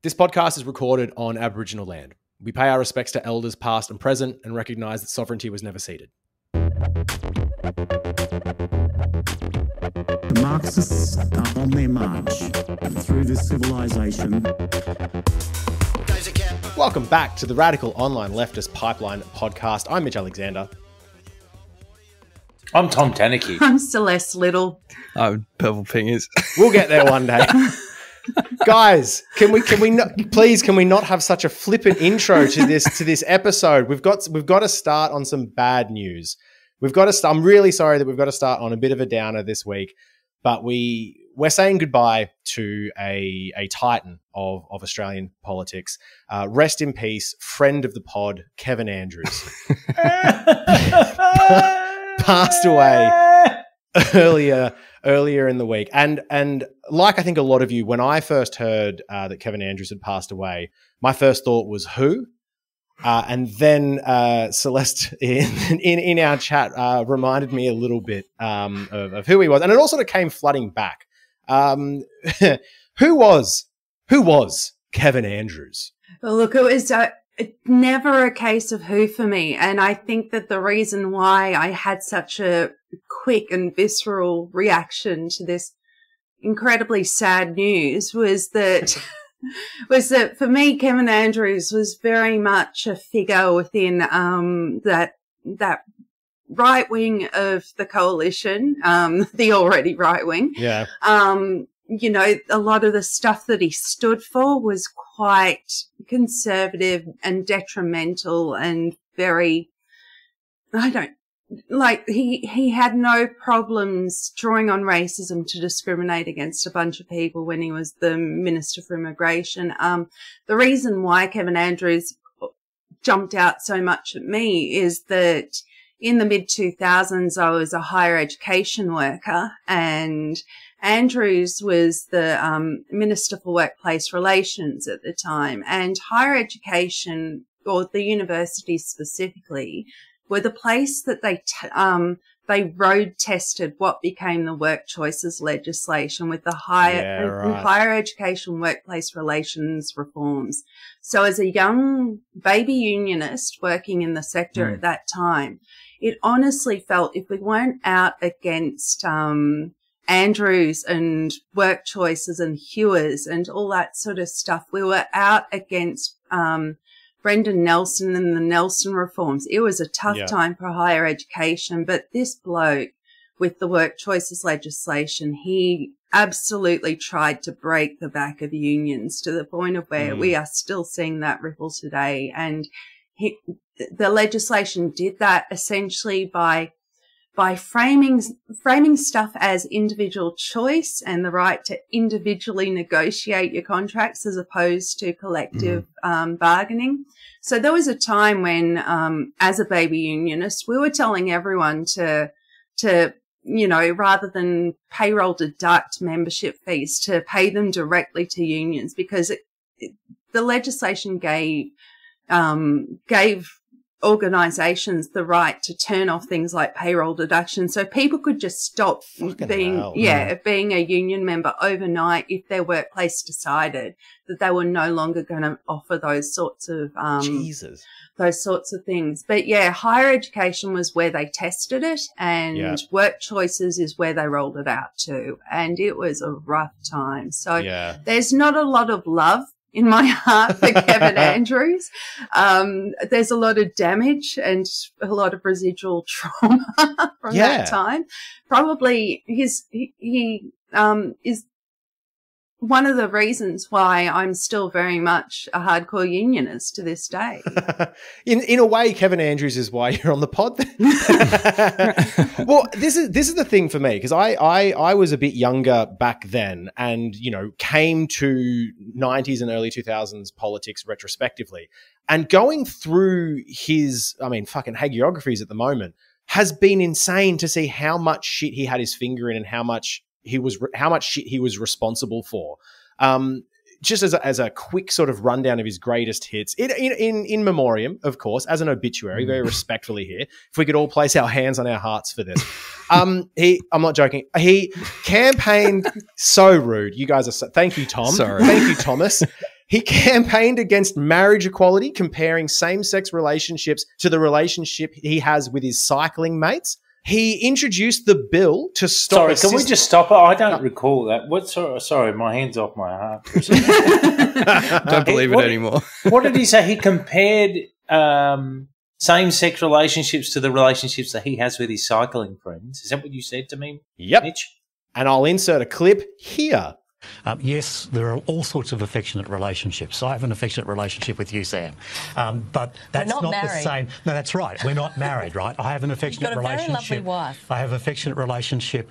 This podcast is recorded on Aboriginal land. We pay our respects to elders past and present and recognise that sovereignty was never ceded. The Marxists are on their march through this civilization. Welcome back to the Radical Online Leftist Pipeline podcast. I'm Mitch Alexander. I'm Tom Tanaki. I'm Celeste Little. I'm Purple Fingers. We'll get there one day. Guys, can we not have such a flippant intro to this episode? We've got to start on some bad news. I'm really sorry that we've got to start on a bit of a downer this week, but we're saying goodbye to a titan of Australian politics. Rest in peace, friend of the pod, Kevin Andrews. Passed away earlier in the week. And like I think a lot of you, when I first heard that Kevin Andrews had passed away, my first thought was who? And then Celeste in our chat reminded me a little bit of who he was. And it all sort of came flooding back. Who was Kevin Andrews? Well, look, it was never a case of who for me. And I think that the reason why I had such a quick and visceral reaction to this incredibly sad news was that for me, Kevin Andrews was very much a figure within that right wing of the coalition, the already right wing. Yeah. You know, a lot of the stuff that he stood for was quite conservative and detrimental and very, he had no problems drawing on racism to discriminate against a bunch of people when he was the Minister for Immigration. The reason why Kevin Andrews jumped out so much at me is that in the mid-2000s, I was a higher education worker, and Andrews was the Minister for Workplace Relations at the time, and higher education, or the universities specifically, were the place that they road tested what became the work choices legislation with the higher education workplace relations reforms. So as a young baby unionist working in the sector at that time, it honestly felt if we weren't out against Andrews and work choices and hewers and all that sort of stuff, we were out against Brendan Nelson and the Nelson reforms. It was a tough time for higher education, but this bloke with the work choices legislation, he absolutely tried to break the back of unions to the point of where we are still seeing that ripple today. And the legislation did that essentially by framing stuff as individual choice and the right to individually negotiate your contracts as opposed to collective bargaining. So there was a time when, as a baby unionist, we were telling everyone to, you know, rather than payroll deduct membership fees, to pay them directly to unions, because the legislation gave organisations the right to turn off things like payroll deduction, so people could just stop being a union member overnight if their workplace decided that they were no longer going to offer those sorts of things. But yeah, higher education was where they tested it, and work choices is where they rolled it out to, and it was a rough time. So there's not a lot of love in my heart for Kevin Andrews. There's a lot of damage and a lot of residual trauma from that time. Probably he is one of the reasons why I'm still very much a hardcore unionist to this day. In a way, Kevin Andrews is why you're on the pod. Well, this is the thing for me, because I was a bit younger back then, and you know, came to 90s and early 2000s politics retrospectively, and going through his, fucking hagiographies at the moment has been insane to see how much shit he had his finger in and how much shit he was responsible for. Just as a quick sort of rundown of his greatest hits, in memoriam, of course, as an obituary, very respectfully here. If we could all place our hands on our hearts for this. I'm not joking. He campaigned so rude. You guys are thank you, Tom. Sorry. Thank you, Thomas. He campaigned against marriage equality, comparing same-sex relationships to the relationship he has with his cycling mates. He introduced the bill to stop... Sorry, can we just stop it? I don't recall that. Sorry, my hand's off my heart. Don't believe it anymore. What did he say? He compared same-sex relationships to the relationships that he has with his cycling friends. Is that what you said to me, Yep. Mitch? And I'll insert a clip here. Yes, there are all sorts of affectionate relationships. I have an affectionate relationship with you, Sam. But that's not the same. No, that's right. We're not married, right? I have an affectionate relationship. You've got a very lovely wife. I have an affectionate relationship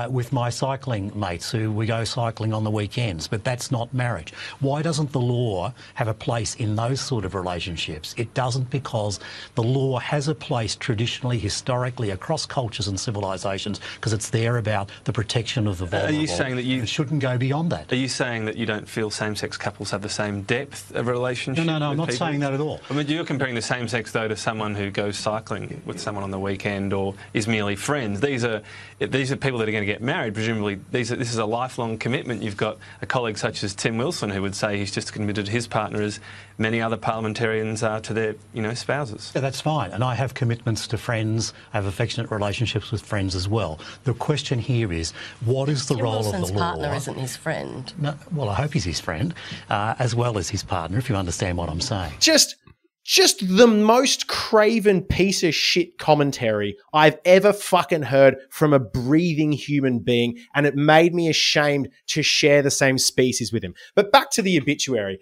with my cycling mates who we go cycling on the weekends, but that's not marriage. Why doesn't the law have a place in those sort of relationships? It doesn't, because the law has a place traditionally, historically, across cultures and civilisations, because it's there about the protection of the vulnerable. Are you saying that you shouldn't go beyond that? Are you saying that you don't feel same-sex couples have the same depth of relationship? No, I'm not people? saying that at all. I mean, you're comparing the same sex, though, to someone who goes cycling with someone on the weekend or is merely friends. These are people that are going to get married. Presumably, this is a lifelong commitment. You've got a colleague such as Tim Wilson who would say he's just committed to his partner as many other parliamentarians are to their, spouses. Yeah, that's fine. And I have commitments to friends. I have affectionate relationships with friends as well. The question here is, what is the role of the law? Tim Wilson's partner isn't his friend. No, well, I hope he's his friend, as well as his partner, if you understand what I'm saying. Just the most craven piece of shit commentary I've ever fucking heard from a breathing human being, and it made me ashamed to share the same species with him. But back to the obituary.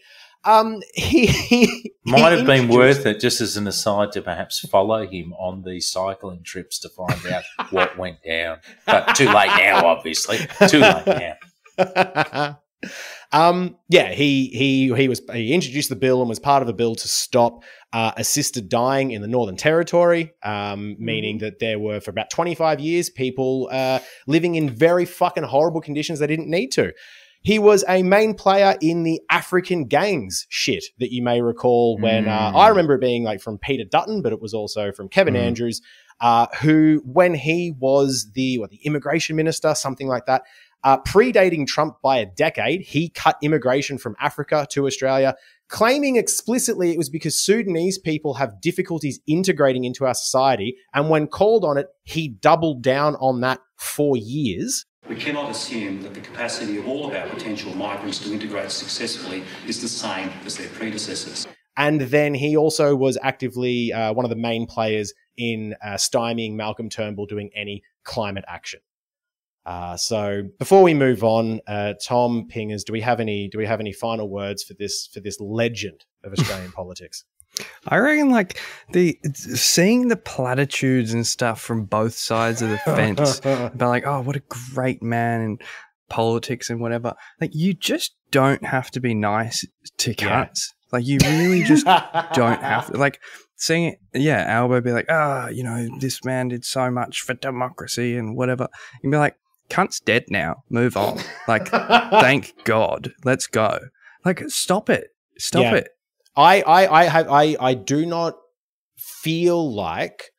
He might have been worth it, just as an aside, to perhaps follow him on these cycling trips to find out what went down. But too late now, obviously. Too late now. He introduced the bill and was part of the bill to stop assisted dying in the Northern Territory, meaning that there were, for about 25 years, people living in very fucking horrible conditions they didn't need to. He was a main player in the African gangs shit that you may recall when I remember it being like from Peter Dutton, but it was also from Kevin Andrews, who, when he was the immigration minister, something like that, predating Trump by a decade, he cut immigration from Africa to Australia, claiming explicitly it was because Sudanese people have difficulties integrating into our society. And when called on it, he doubled down on that for years. We cannot assume that the capacity of all of our potential migrants to integrate successfully is the same as their predecessors. And then he also was actively one of the main players in stymieing Malcolm Turnbull doing any climate action. So before we move on, Tom Pingers, do we have any final words for this legend of Australian politics? I reckon seeing the platitudes and stuff from both sides of the fence about like, oh, what a great man in politics and whatever. Like, you just don't have to be nice to cunts. Yeah. Like, you really just don't have to. Like, seeing it, Albo be like, this man did so much for democracy and whatever. You'd be like, cunt's dead now. Move on. Like, thank God. Let's go. Like, stop it. Stop it. I do not feel like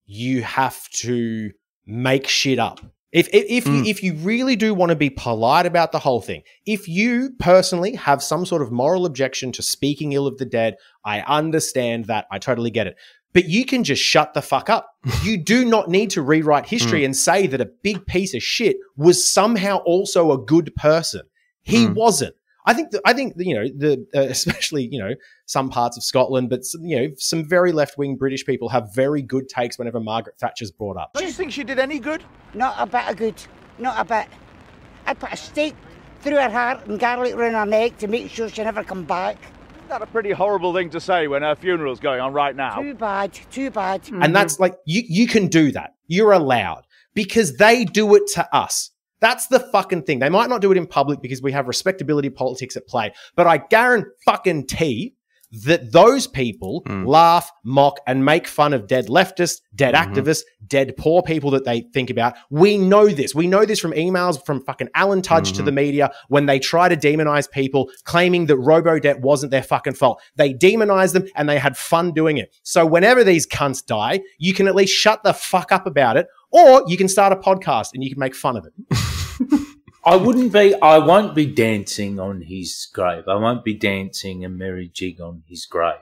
you have to make shit up. If you really do want to be polite about the whole thing, if you personally have some sort of moral objection to speaking ill of the dead, I understand that. I totally get it. But you can just shut the fuck up. You do not need to rewrite history and say that a big piece of shit was somehow also a good person. He wasn't. I think especially some parts of Scotland, but some very left-wing British people have very good takes whenever Margaret Thatcher's brought up. Do you think she did any good? Not a bit of good. Not a bit. I'd put a stake through her heart and garlic round her neck to make sure she never come back. Isn't that a pretty horrible thing to say when her funeral's going on right now? Too bad, too bad. And that's like, you can do that. You're allowed. Because they do it to us. That's the fucking thing. They might not do it in public because we have respectability politics at play, but I guarantee that those people laugh, mock, and make fun of dead leftists, dead activists, dead poor people that they think about. We know this. We know this from emails from fucking Alan Tudge to the media when they try to demonize people, claiming that robo-debt wasn't their fucking fault. They demonized them and they had fun doing it. So whenever these cunts die, you can at least shut the fuck up about it, or you can start a podcast and you can make fun of it. I won't be dancing on his grave. I won't be dancing a merry jig on his grave.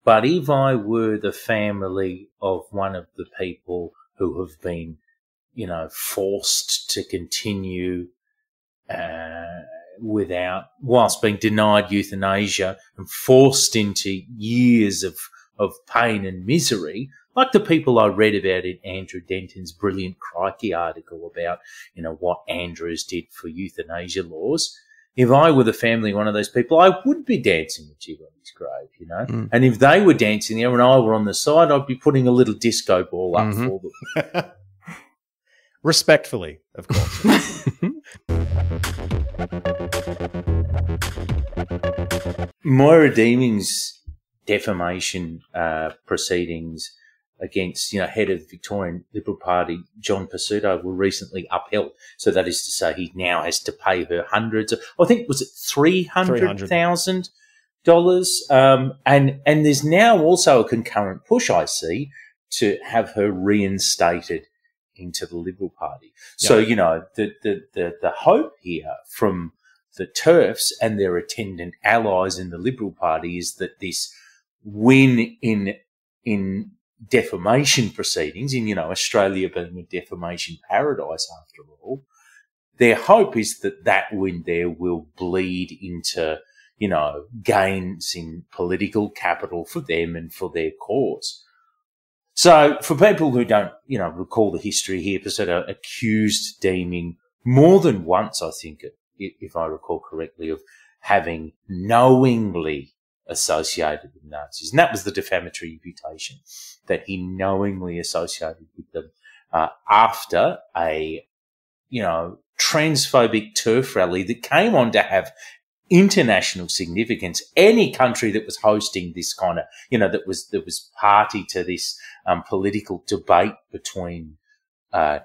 But if I were the family of one of the people who have been, forced to continue whilst being denied euthanasia and forced into years of pain and misery, like the people I read about in Andrew Denton's brilliant Crikey article about, what Andrews did for euthanasia laws. If I were the family of one of those people, I would be dancing a jig on his grave, And if they were dancing there and I were on the side, I'd be putting a little disco ball up for them. Respectfully, of course. Moira Deeming's defamation proceedings against, head of the Victorian Liberal Party, John Pizzuto, were recently upheld. So that is to say he now has to pay her hundreds of, I think, was it $300,000? And there's now also a concurrent push, I see, to have her reinstated into the Liberal Party. Yep. So, the hope here from the TERFs and their attendant allies in the Liberal Party is that this win in defamation proceedings, in, Australia being a defamation paradise after all, their hope is that that win there will bleed into, gains in political capital for them and for their cause. So for people who don't, recall the history here, Pizzuto accused Deeming more than once, I think, if I recall correctly, of having knowingly associated with Nazis. And that was the defamatory imputation, that he knowingly associated with them after a, transphobic turf rally that came on to have international significance. Any country that was hosting this kind of, that was party to this political debate between, TERFs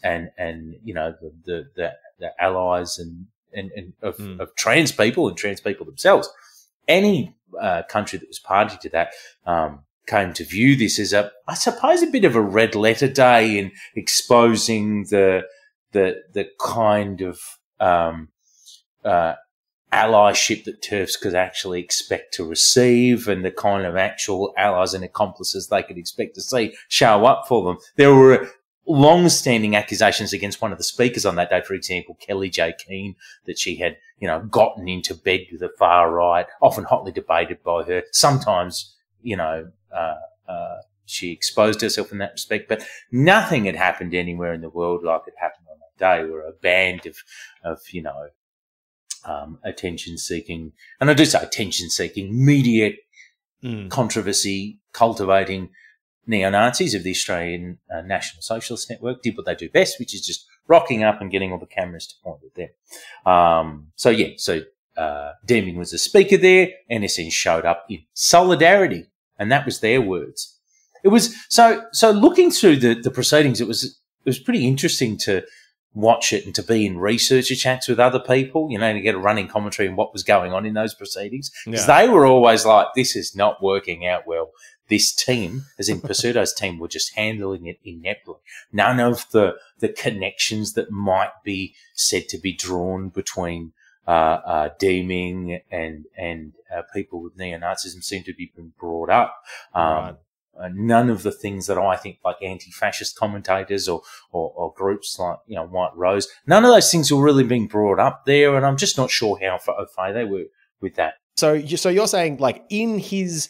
and the allies of trans people and trans people themselves. Any country that was party to that came to view this as I suppose, a bit of a red letter day in exposing the kind of allyship that TERFs could actually expect to receive, and the kind of actual allies and accomplices they could expect to see show up for them. There were long-standing accusations against one of the speakers on that day, for example, Kelly J. Keane, that she had, gotten into bed with the far right, often hotly debated by her. Sometimes, she exposed herself in that respect, but nothing had happened anywhere in the world like it happened on that day, where a band of attention-seeking, and I do say attention-seeking, media controversy cultivating neo-Nazis of the Australian National Socialist Network did what they do best, which is just rocking up and getting all the cameras to point at them. So Deeming was a speaker there. NSN showed up in solidarity, and that was their words. It was so looking through the proceedings, it was pretty interesting to watch it and to be in researcher chats with other people, to get a running commentary on what was going on in those proceedings. Because they were always like, this is not working out well. This team, as in Pizzuto's team, were just handling it ineptly. None of the connections that might be said to be drawn between Deeming and people with neo-Nazism seem to be being brought up. Right. None of the things that I think, like anti-fascist commentators or groups like, White Rose, none of those things were really being brought up there, and I'm just not sure how far they were with that. So you're saying, like, in his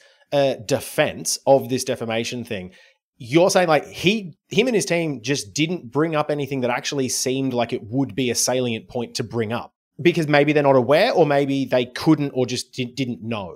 defense of this defamation thing, you're saying like him and his team just didn't bring up anything that actually seemed like it would be a salient point to bring up, because maybe they're not aware, or maybe they couldn't, or just didn't know.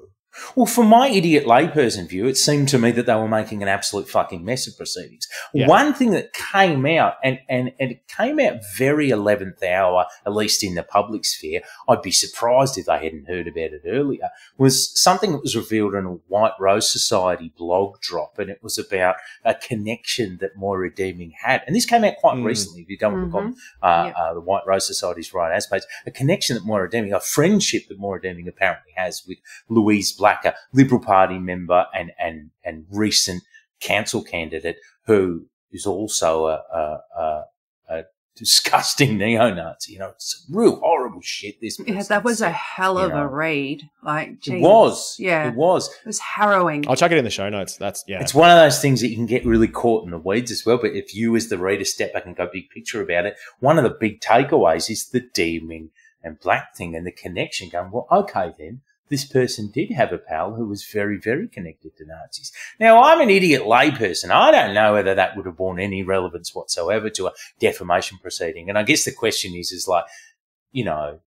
Well, from my idiot layperson view, it seemed to me that they were making an absolute fucking mess of proceedings. Yeah. One thing that came out, and it came out very 11th hour, at least in the public sphere, I'd be surprised if they hadn't heard about it earlier, was something that was revealed in a White Rose Society blog drop, and it was about a connection that Moira Deeming had. And this came out quite recently, if you don't look on the White Rose Society's Right As page, a connection that Moira Deeming, a friendship that Moira Deeming apparently has with Louise Blacker, Liberal Party member and recent council candidate, who is also a disgusting neo-Nazi. You know, it's real horrible shit. This that was a hell of a read. Like, geez. It was. Yeah, it was. It was harrowing. I'll chuck it in the show notes. It's one of those things that you can get really caught in the weeds as well. But if you, as the reader, step back and go big picture about it, one of the big takeaways is the Deeming and Black thing and the connection. Going, well, okay, then. This person did have a pal who was very, very connected to Nazis. Now, I'm an idiot layperson. I don't know whether that would have borne any relevance whatsoever to a defamation proceeding. And I guess the question is like, you know,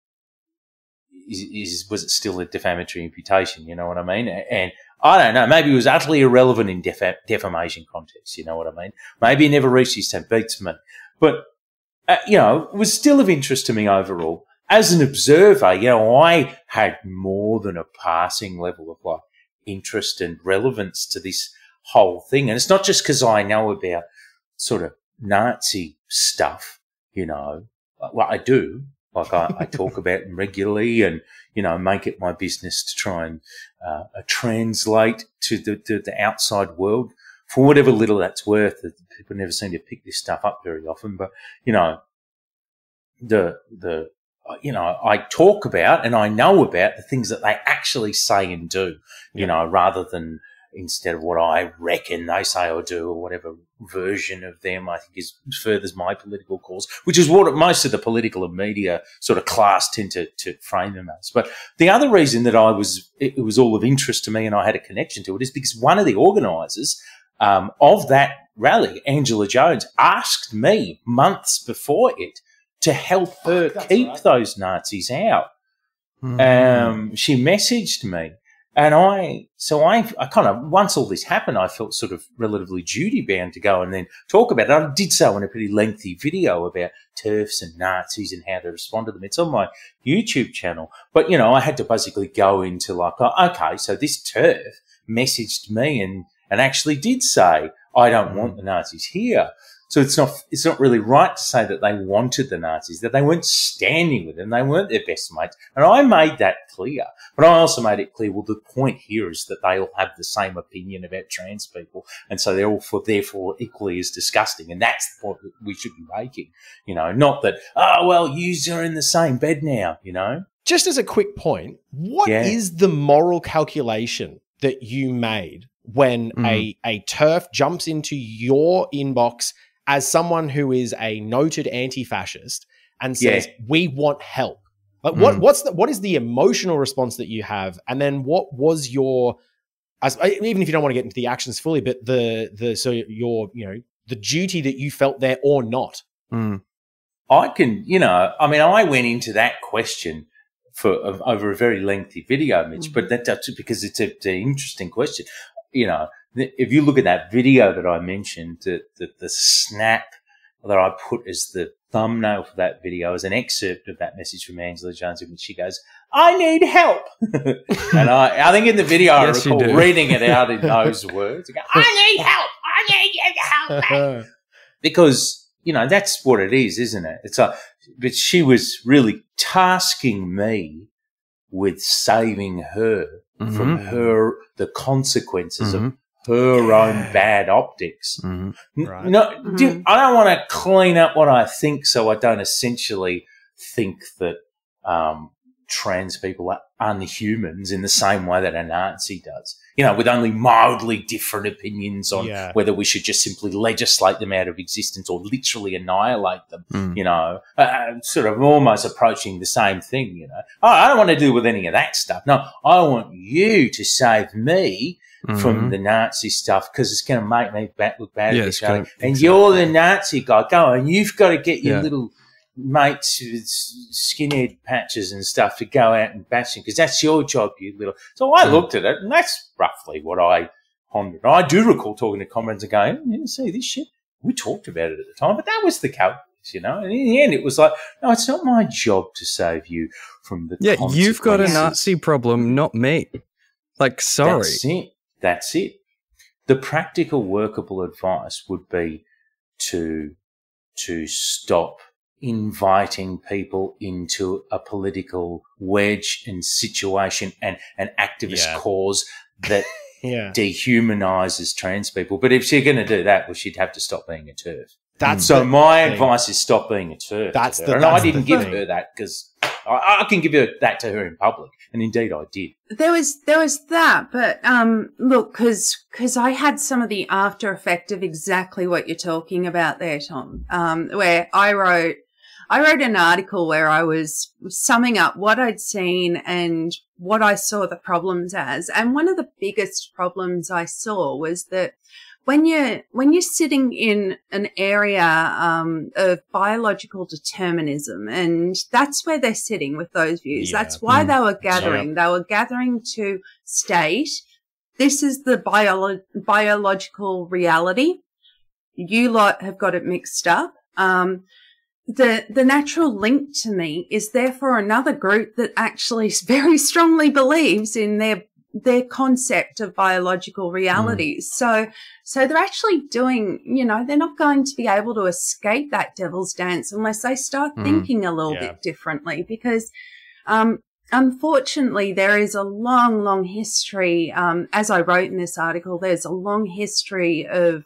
was it still a defamatory imputation? You know what I mean? And I don't know. Maybe it was utterly irrelevant in defamation context. You know what I mean? Maybe it never reached his 10 beats me. But, you know, it was still of interest to me overall. As an observer, you know, I had more than a passing level of like interest and relevance to this whole thing. And it's not just because I know about sort of Nazi stuff, you know, well, I do. Like I talk about them regularly and, you know, make it my business to try and translate to the outside world for whatever little that's worth. People never seem to pick this stuff up very often. But, you know, you know, I talk about and I know about the things that they actually say and do, you know, rather than instead of what I reckon they say or do or whatever version of them I think furthers my political cause, which is what most of the political and media sort of class tend to frame them as. But the other reason that it was all of interest to me and I had a connection to it is because one of the organisers of that rally, Angela Jones, asked me months before it to help her keep those Nazis out. She messaged me and I kind of, once all this happened, I felt sort of relatively duty bound to go and then talk about it. I did so in a pretty lengthy video about TERFs and Nazis and how to respond to them. It's on my YouTube channel. But, you know, I had to basically go into like, okay, so this TERF messaged me and actually did say, I don't want the Nazis here. So it's not really right to say that they wanted the Nazis, that they weren't standing with them, they weren't their best mates. And I made that clear. But I also made it clear, well, the point here is that they all have the same opinion about trans people. And so they're all therefore equally as disgusting. And that's the point that we should be making. You know, not that, oh, well, yous are in the same bed now, you know. Just as a quick point, what is the moral calculation that you made when a TERF jumps into your inbox as someone who is a noted anti-fascist and says, we want help? Like, what is the emotional response that you have? And then what was your, even if you don't want to get into the actions fully, but your, you know, the duty that you felt there or not? I can, you know, I mean, I went into that question over a very lengthy video, Mitch, but that's because it's an interesting question. You know, if you look at that video that I mentioned, the snap that I put as the thumbnail for that video is an excerpt of that message from Angela Jones in which she goes, I need help. And I think in the video I recall reading it out in those words. I go, I need help. I need you to help me. Because, you know, that's what it is, isn't it? But she was really tasking me with saving her from the consequences of her own bad optics. Right. No, I don't want to clean up what I think so I don't essentially think that trans people are unhumans in the same way that a Nazi does. You know, with only mildly different opinions on whether we should just simply legislate them out of existence or literally annihilate them, you know, sort of almost approaching the same thing, you know. Oh, I don't want to deal with any of that stuff. No, I want you to save me from the Nazi stuff because it's going to make me look bad at this guy. And you're the Nazi guy. Go on, you've got to get your little mates with skinhead patches and stuff to go out and bash him because that's your job, you little. So I looked at it, and that's roughly what I pondered. I do recall talking to comrades and going, "You see this shit? We talked about it at the time, but that was the calculus, you know." And in the end, it was like, "No, it's not my job to save you from the consequences." You've got a Nazi problem, not me. Like, sorry. That's it. The practical, workable advice would be to stop inviting people into a political wedge and situation and an activist cause that dehumanizes trans people. But if she's going to do that, well, she'd have to stop being a TERF. So my advice is stop being a TERF. And I didn't give her that because I can give her that to her in public, and indeed I did. There was that, but look, because I had some of the after effect of exactly what you're talking about there, Tom. Where I wrote an article where I was summing up what I'd seen and what I saw the problems as, and one of the biggest problems I saw was that when you're sitting in an area of biological determinism, and that's where they're sitting with those views. Yeah. That's why they were gathering. Yeah. They were gathering to state this is the biological reality. You lot have got it mixed up. The natural link to me is therefore another group that actually very strongly believes in their concept of biological realities. So they're actually doing, they're not going to be able to escape that devil's dance unless they start thinking a little bit differently, because, unfortunately there is a long, long history, as I wrote in this article, there's a long history of,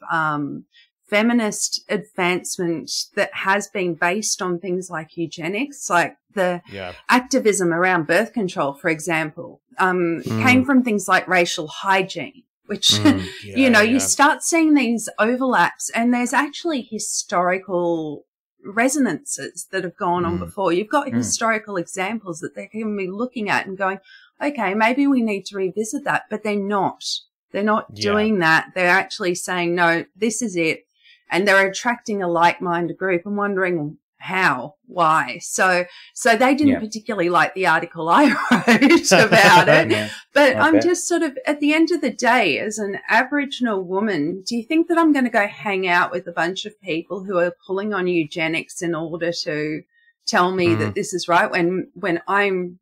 feminist advancement that has been based on things like eugenics, like the activism around birth control, for example, came from things like racial hygiene, which, you start seeing these overlaps, and there's actually historical resonances that have gone on before. You've got historical examples that they can be looking at and going, okay, maybe we need to revisit that, but they're not. They're not doing that. They're actually saying, no, this is it. And they're attracting a like-minded group and wondering how, why. So they didn't particularly like the article I wrote about it. But I'm just sort of, at the end of the day, as an Aboriginal woman, do you think that I'm going to go hang out with a bunch of people who are pulling on eugenics in order to tell me that this is right when I'm,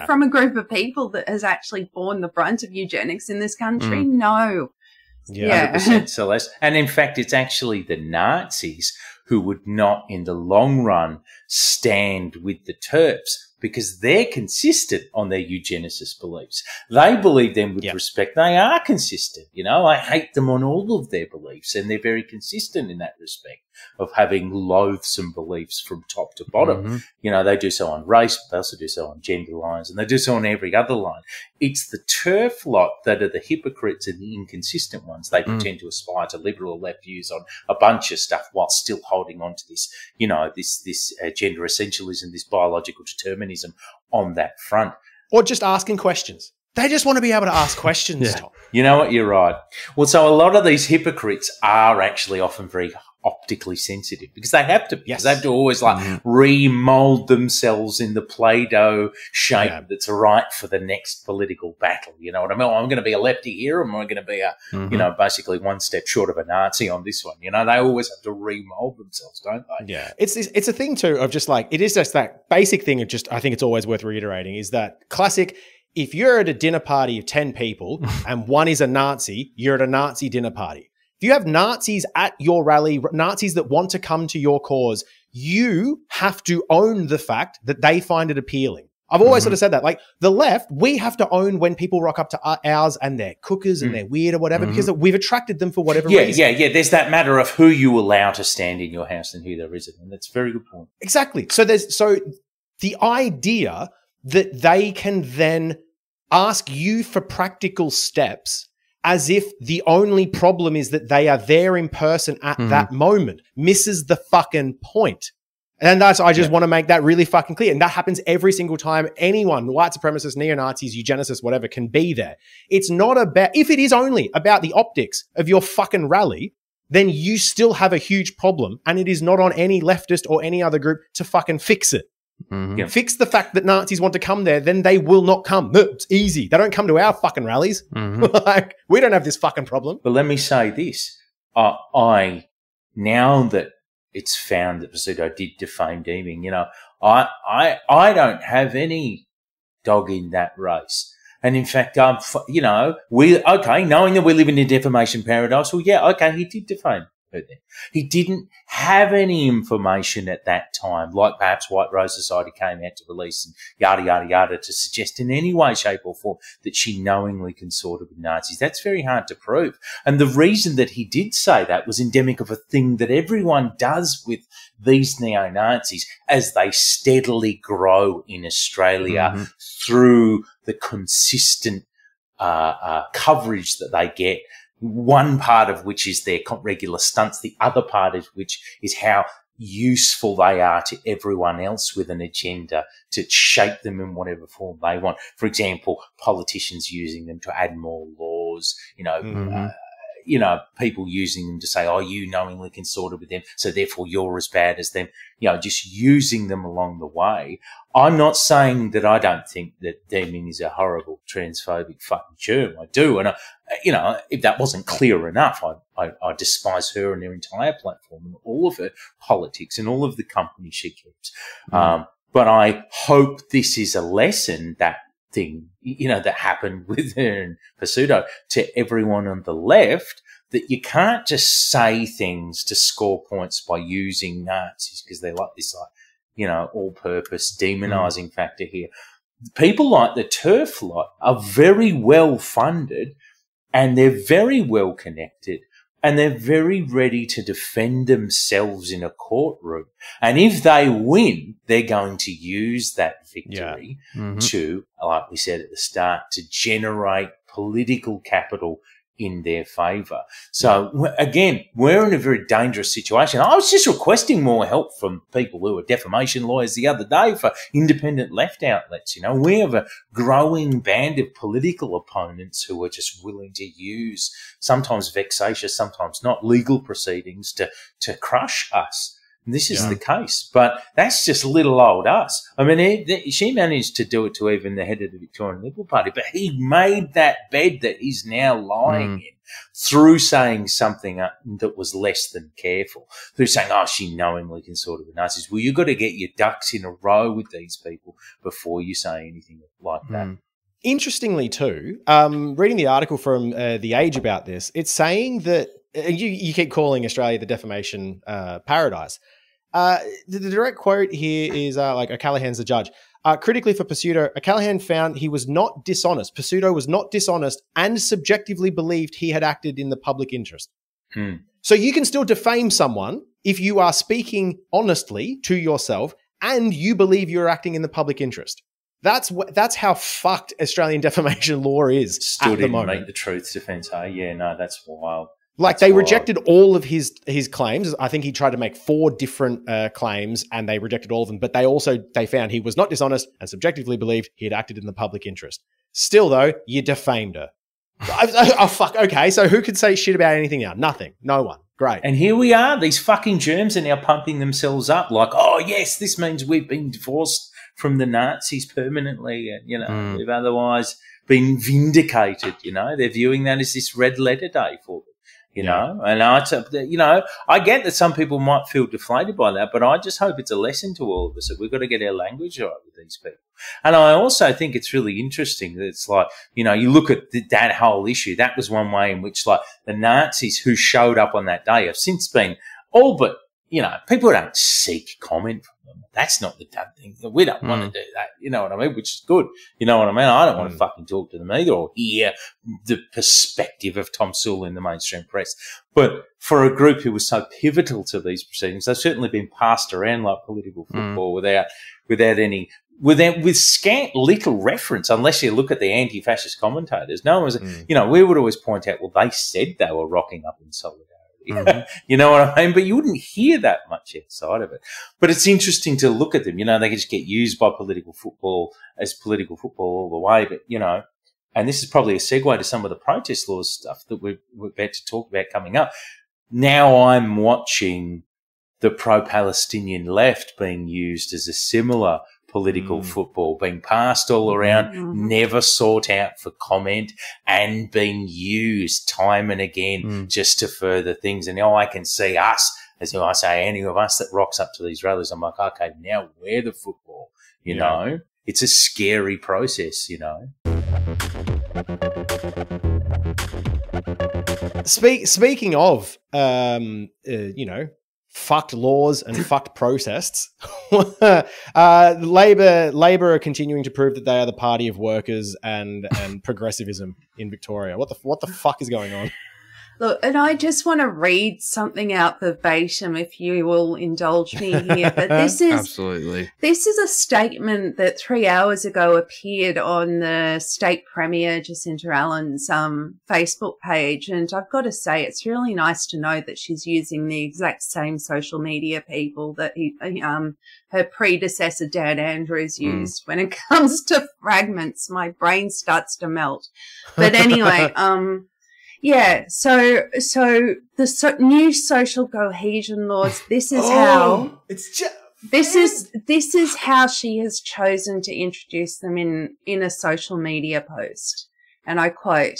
from a group of people that has actually borne the brunt of eugenics in this country? No. Yeah, 100% Celeste. And in fact, it's actually the Nazis who would not, in the long run, stand with the TERFs because they're consistent on their eugenicist beliefs. They believe them with respect. They are consistent. I hate them on all of their beliefs, and they're very consistent in that respect of having loathsome beliefs from top to bottom. They do so on race, but they also do so on gender lines, and they do so on every other line. It's the TERF lot that are the hypocrites and the inconsistent ones. They pretend to aspire to liberal or left views on a bunch of stuff while still holding on to this, this gender essentialism, this biological determinism on that front. Or just asking questions. They just want to be able to ask questions, Tom. You know what? You're right. Well, so a lot of these hypocrites are actually often very optically sensitive because they have to. Yes. They have to always remold themselves in the Play-Doh shape that's right for the next political battle. You know what I mean? I'm going to be a lefty here, or am I going to be a, basically one step short of a Nazi on this one? They always have to remold themselves, don't they? Yeah. It's a thing too of just like, it is just that basic thing of just, I think it's always worth reiterating, is that classic, if you're at a dinner party of 10 people and one is a Nazi, you're at a Nazi dinner party. If you have Nazis at your rally, Nazis that want to come to your cause, you have to own the fact that they find it appealing. I've always sort of said that. Like the left, we have to own when people rock up to ours and they're cookers and they're weird or whatever because we've attracted them for whatever reason. Yeah. There's that matter of who you allow to stand in your house and who there isn't. And that's a very good point. Exactly. So the idea that they can then ask you for practical steps as if the only problem is that they are there in person at that moment misses the fucking point. And I just want to make that really fucking clear. And that happens every single time anyone, white supremacists, neo-Nazis, eugenicists, whatever, can be there. It's not about, if it is only about the optics of your fucking rally, then you still have a huge problem. And it is not on any leftist or any other group to fucking fix it. Fix the fact that Nazis want to come there, then they will not come. It's easy. They don't come to our fucking rallies. Like, we don't have this fucking problem. But let me say this. Now that it's found that Pizzuto did defame Deeming, I don't have any dog in that race. And in fact, knowing that we live in a defamation paradise, well, yeah, okay, he did defame. hurt them. He didn't have any information at that time, like perhaps White Rose Society came out to release and yada, yada, yada, to suggest in any way, shape or form that she knowingly consorted with Nazis. That's very hard to prove. And the reason that he did say that was endemic of a thing that everyone does with these neo-Nazis as they steadily grow in Australia through the consistent coverage that they get, one part of which is their regular stunts, the other part of which is how useful they are to everyone else with an agenda to shape them in whatever form they want. For example, politicians using them to add more laws, people using them to say, oh, you knowingly consorted with them, so therefore you're as bad as them, just using them along the way. I'm not saying that I don't think that Deeming is a horrible transphobic fucking germ. I do. And, if that wasn't clear enough, I despise her and her entire platform and all of her politics and all of the company she keeps. But I hope this is a lesson, that thing, that happened with her and Pseudo, to everyone on the left, that you can't just say things to score points by using Nazis because they're like this, all-purpose demonising factor here. People like the TERF lot are very well funded and they're very well connected and they're very ready to defend themselves in a courtroom. And if they win, they're going to use that victory to, like we said at the start, to generate political capital in their favour. So, again, we're in a very dangerous situation. I was just requesting more help from people who are defamation lawyers the other day for independent left outlets. We have a growing band of political opponents who are just willing to use, sometimes vexatious, sometimes not, legal proceedings to crush us. And this is the case, but that's just little old us. I mean, she managed to do it to even the head of the Victorian Liberal Party, but he made that bed that he's now lying in through saying something that was less than careful, through saying, oh, she knowingly consorted with Nazis. Well, you've got to get your ducks in a row with these people before you say anything like that. Interestingly, too, reading the article from The Age about this, it's saying that you keep calling Australia the defamation paradise. The direct quote here is O'Callaghan's the judge. Critically for Pseudo, O'Callaghan found he was not dishonest. Pseudo was not dishonest and subjectively believed he had acted in the public interest. So you can still defame someone if you are speaking honestly to yourself and you believe you're acting in the public interest. That's how fucked Australian defamation law is Still at the moment. Make the truth defence, Yeah, no, that's wild. Like, they rejected all of his claims. I think he tried to make 4 different claims and they rejected all of them. But they found he was not dishonest and subjectively believed he had acted in the public interest. Still, though, you defamed her. Oh, fuck. Okay, so who could say shit about anything now? Nothing. No one. Great. And here we are. These fucking germs are now pumping themselves up like, oh, yes, this means we've been divorced from the Nazis permanently. And, we've otherwise been vindicated, They're viewing that as this red letter day for them. And I get that some people might feel deflated by that, but I just hope it's a lesson to all of us that we've got to get our language right with these people. And I also think it's really interesting that it's like, you look at that whole issue. That was one way in which, like, the Nazis who showed up on that day have since been all but, people don't seek comment from them. That's not the dumb thing. We don't want to do that. You know what I mean? Which is good. You know what I mean? I don't want to fucking talk to them either or hear the perspective of Tom Sewell in the mainstream press. But for a group who was so pivotal to these proceedings, they've certainly been passed around like political football with scant little reference, unless you look at the anti-fascist commentators. No one was, we would always point out, well, they said they were rocking up in solidarity. You know what I mean? But you wouldn't hear that much outside of it. But it's interesting to look at them. They can just get used by political football as political football all the way. But, and this is probably a segue to some of the protest laws stuff that we're about to talk about coming up. Now I'm watching the pro-Palestinian left being used as a similar political football, being passed all around, never sought out for comment, and being used time and again just to further things. And now I can see us, as I say, any of us that rocks up to these rallies, I'm like, okay, now we're the football, you know? It's a scary process, Speaking of, you know, fucked laws and fucked protests, Labor are continuing to prove that they are the party of workers and progressivism in Victoria. What the fuck is going on? Look, and I just want to read something out verbatim, if you will indulge me here. But this is absolutely. This is a statement that 3 hours ago appeared on the State Premier Jacinta Allen's Facebook page, and I've got to say, it's really nice to know that she's using the exact same social media people that her predecessor Dan Andrews used. When it comes to fragments, my brain starts to melt. But anyway, yeah, so the new social cohesion laws. This is how this is how she has chosen to introduce them in a social media post. And I quote: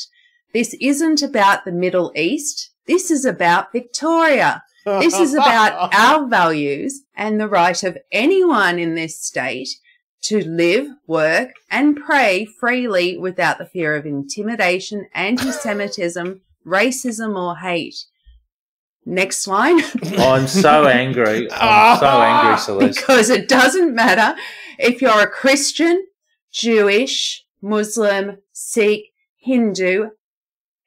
"This isn't about the Middle East. This is about Victoria. This is about our values and the right of anyone in this state to live, work and pray freely without the fear of intimidation, anti-Semitism, racism or hate." Next line. Oh, I'm so angry. I'm so angry, Celeste. Because it doesn't matter if you're a Christian, Jewish, Muslim, Sikh, Hindu.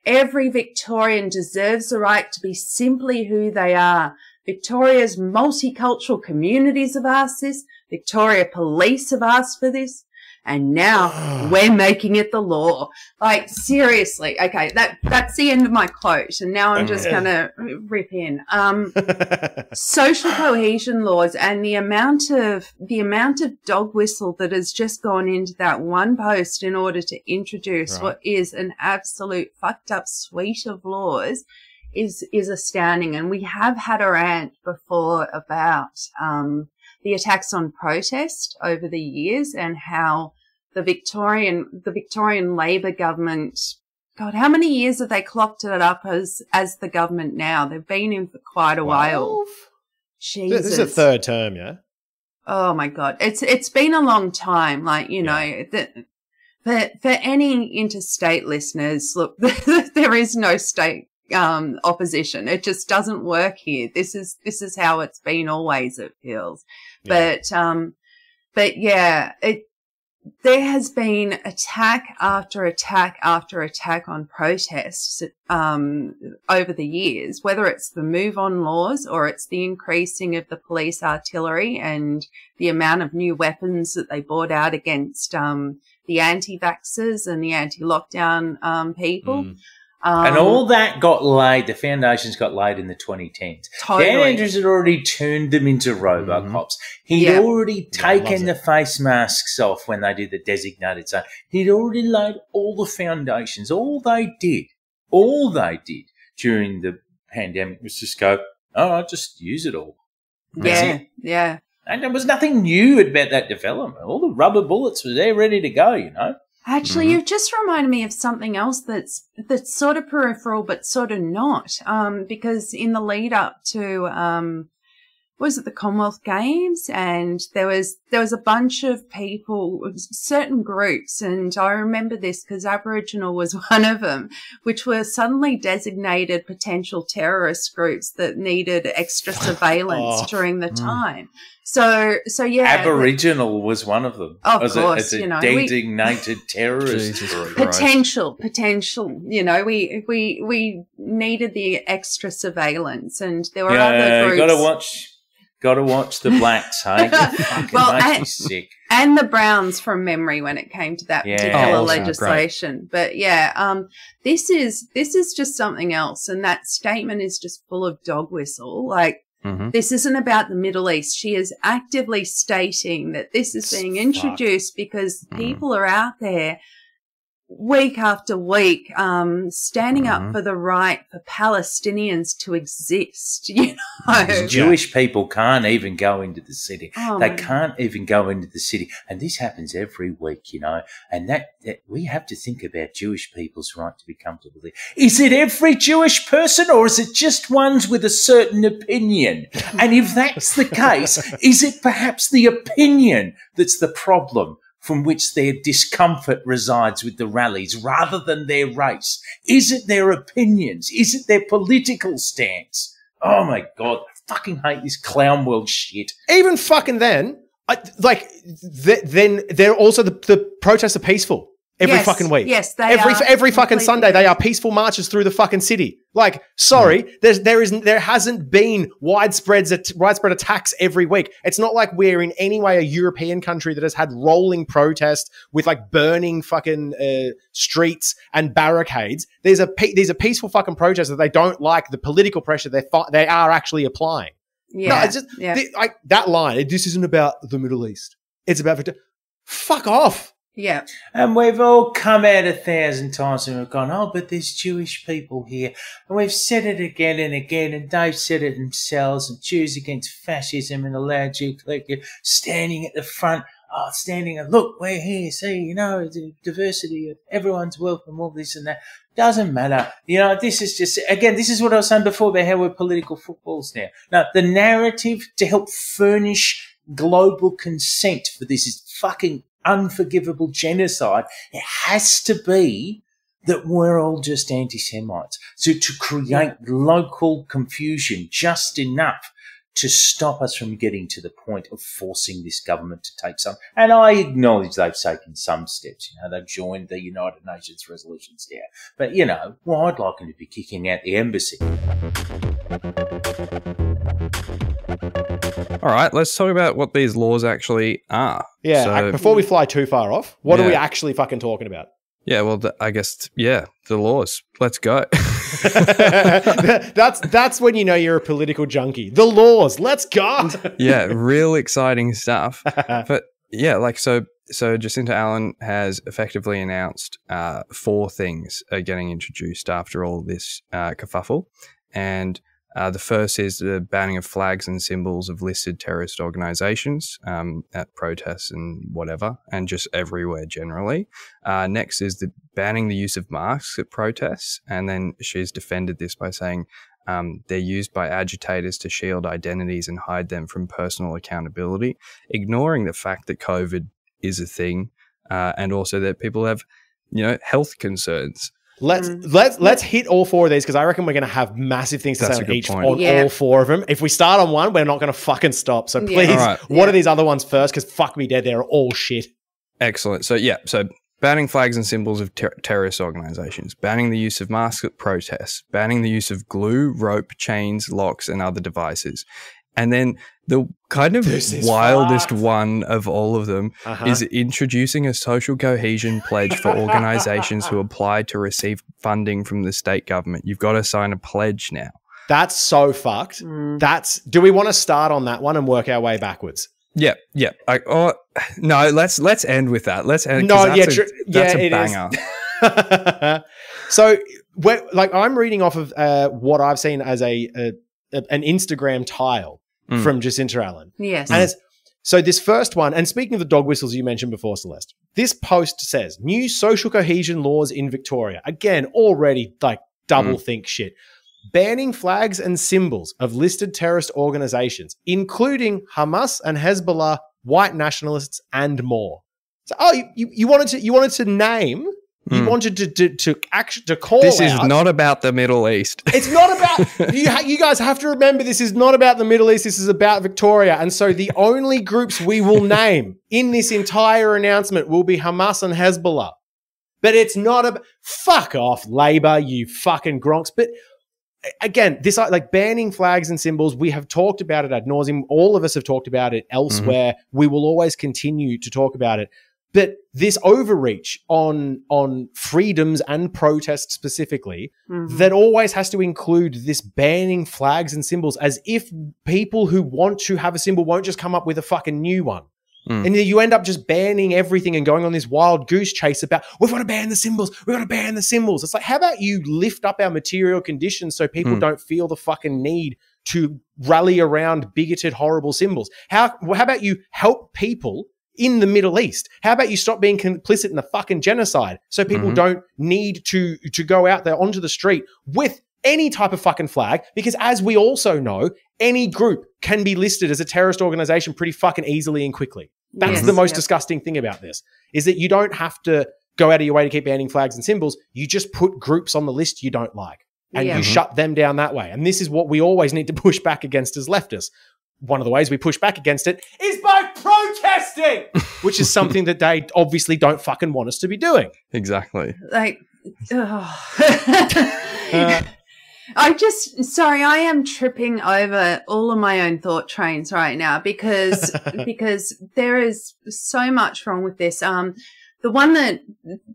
Every Victorian deserves the right to be simply who they are. Victoria's multicultural communities have asked this. Victoria Police have asked for this. And now we're making it the law. Like, seriously. Okay, that's the end of my quote. And now I'm just going to rip in. Social cohesion laws and the amount of dog whistle that has just gone into that one post in order to introduce what is an absolute fucked up suite of laws is astounding. And we have had a rant before about the attacks on protest over the years and how the Victorian Labor government, God, how many years have they clocked it up as the government now? They've been in for quite a while. Jesus. This is a third term, yeah? Oh my God. It's been a long time. Like, you know, for any interstate listeners, look, there is no state opposition. It just doesn't work here. This is how it's been always, it feels. Yeah. But yeah, there has been attack after attack after attack on protests over the years, whether it's the move on laws or it's the increasing of the police artillery and the amount of new weapons that they brought out against the anti-vaxxers and the anti-lockdown people. And all that got laid, the foundations got laid in the 2010s. Totally. Dan Andrews had already turned them into Robocops. He'd already taken the face masks off when they did the designated zone. He'd already laid all the foundations. All they did during the pandemic was just go, just use it all. Yeah. And there was nothing new about that development. All the rubber bullets were there ready to go, you know. Actually, you've just reminded me of something else that's sort of peripheral, but sort of not. Because in the lead up to, was it the Commonwealth Games? And there was a bunch of people, certain groups, and I remember this because Aboriginal was one of them, which were suddenly designated potential terrorist groups that needed extra surveillance during the time. So yeah. Aboriginal was one of them. Of course, you know. Designated terrorist group. Potential. You know, we needed the extra surveillance and there were other groups. Gotta watch the blacks, hey? Makes me sick. And the Browns from memory when it came to that particular legislation. But yeah, this is just something else. And that statement is just full of dog whistle. Like, this isn't about the Middle East. She is actively stating that this is being introduced because people are out there week after week standing up for the right for Palestinians to exist, you know. Jewish people can't even go into the city. They can't even go into the city. And this happens every week, you know. And that we have to think about Jewish people's right to be comfortable there. Is it every Jewish person or is it just ones with a certain opinion? And if that's the case, is it perhaps the opinion that's the problem from which their discomfort resides with the rallies rather than their race? Is it their opinions? Is it their political stance? Oh my God, I fucking hate this clown world shit. Even fucking then, then they're also the protests are peaceful. Every fucking week. Yes, every fucking Sunday, they are peaceful marches through the fucking city. Like, sorry, there hasn't been widespread attacks every week. It's not like we're in any way a European country that has had rolling protest with like burning fucking streets and barricades. These are peaceful fucking protests that they don't like the political pressure they are actually applying. Yeah, no, it's just that line. This isn't about the Middle East. It's about fuck off. Yeah. And we've all come out 1,000 times and we've gone, oh, but there's Jewish people here. And we've said it again and again, and they've said it themselves, and Jews against fascism and the loud Jew collective standing at the front, standing and look, we're here, see, the diversity of everyone's welcome, all this and that. Doesn't matter. This is just, again, this is what I was saying before about how we're political footballs now. Now, the narrative to help furnish global consent for this is fucking unforgivable genocide. It has to be that we're all just anti-Semites. So to create local confusion just enough to stop us from getting to the point of forcing this government to take some. And I acknowledge they've taken some steps. They've joined the United Nations resolutions there. But, I'd like them to be kicking out the embassy. All right, let's talk about what these laws actually are. Yeah, so, before we fly too far off, what are we actually fucking talking about? Yeah, well, I guess, the laws. Let's go. That's when you know you're a political junkie. The laws, let's go. Yeah, real exciting stuff. But yeah, so Jacinta Allen has effectively announced 4 things are getting introduced after all this kerfuffle. And the first is the banning of flags and symbols of listed terrorist organizations at protests and whatever, and just everywhere generally. Next is the banning the use of masks at protests. And then she's defended this by saying they're used by agitators to shield identities and hide them from personal accountability, ignoring the fact that COVID is a thing and also that people have, health concerns. Let's hit all 4 of these because I reckon we're going to have massive things to say on each on all 4 of them. If we start on one, we're not going to fucking stop. So please, what are these other ones first? Because fuck me dead, they're all shit. Excellent. So banning flags and symbols of terrorist organizations, banning the use of masks at protests, banning the use of glue, rope, chains, locks, and other devices. And then the kind of wildest one of all of them is introducing a social cohesion pledge for organizations who apply to receive funding from the state government. You've got to sign a pledge now. That's so fucked. Do we want to start on that one and work our way backwards? Yeah. No, let's end with that. Let's end. That's a banger. So, I'm reading off of what I've seen as an Instagram tile from Jacinta Allen. Yes. And so this first one, and speaking of the dog whistles you mentioned before, Celeste, this post says, new social cohesion laws in Victoria. Again, already double think shit. Banning flags and symbols of listed terrorist organizations, including Hamas and Hezbollah, white nationalists, and more. So, you wanted to name... You wanted to call This out. is not about the Middle East. It's not about... you guys have to remember this is not about the Middle East. This is about Victoria. And so the only groups we will name in this entire announcement will be Hamas and Hezbollah. But it's not about... Fuck off, Labour, you fucking gronks. But again, this banning flags and symbols, we have talked about it ad nauseum. All of us have talked about it elsewhere. We will always continue to talk about it. But this overreach on freedoms and protests specifically, that always has to include this banning flags and symbols, as if people who want to have a symbol won't just come up with a fucking new one. And you end up just banning everything and going on this wild goose chase about, we've got to ban the symbols. We've got to ban the symbols. It's like, how about you lift up our material conditions so people don't feel the fucking need to rally around bigoted, horrible symbols? How about you help people in the Middle East? How about you stop being complicit in the fucking genocide so people don't need to go out there onto the street with any type of fucking flag? Because as we also know, any group can be listed as a terrorist organization pretty fucking easily and quickly. That's the most disgusting thing about this, is that you don't have to go out of your way to keep banning flags and symbols. You just put groups on the list you don't like, and you shut them down that way. And this is what we always need to push back against as leftists. One of the ways we push back against it is by protesting, which is something that they obviously don't fucking want us to be doing. Exactly. Like, I am tripping over all of my own thought trains right now because there is so much wrong with this. The one that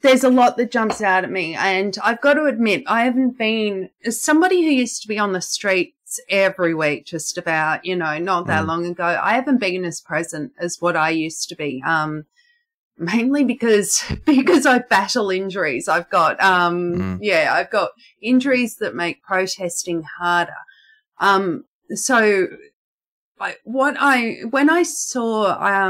there's a lot that jumps out at me, and I've got to admit, I haven't been, as somebody who used to be on the streets every week, just about, not that long ago, I haven't been as present as what I used to be. Mainly because I battle injuries. I've got, I've got injuries that make protesting harder. So when I saw,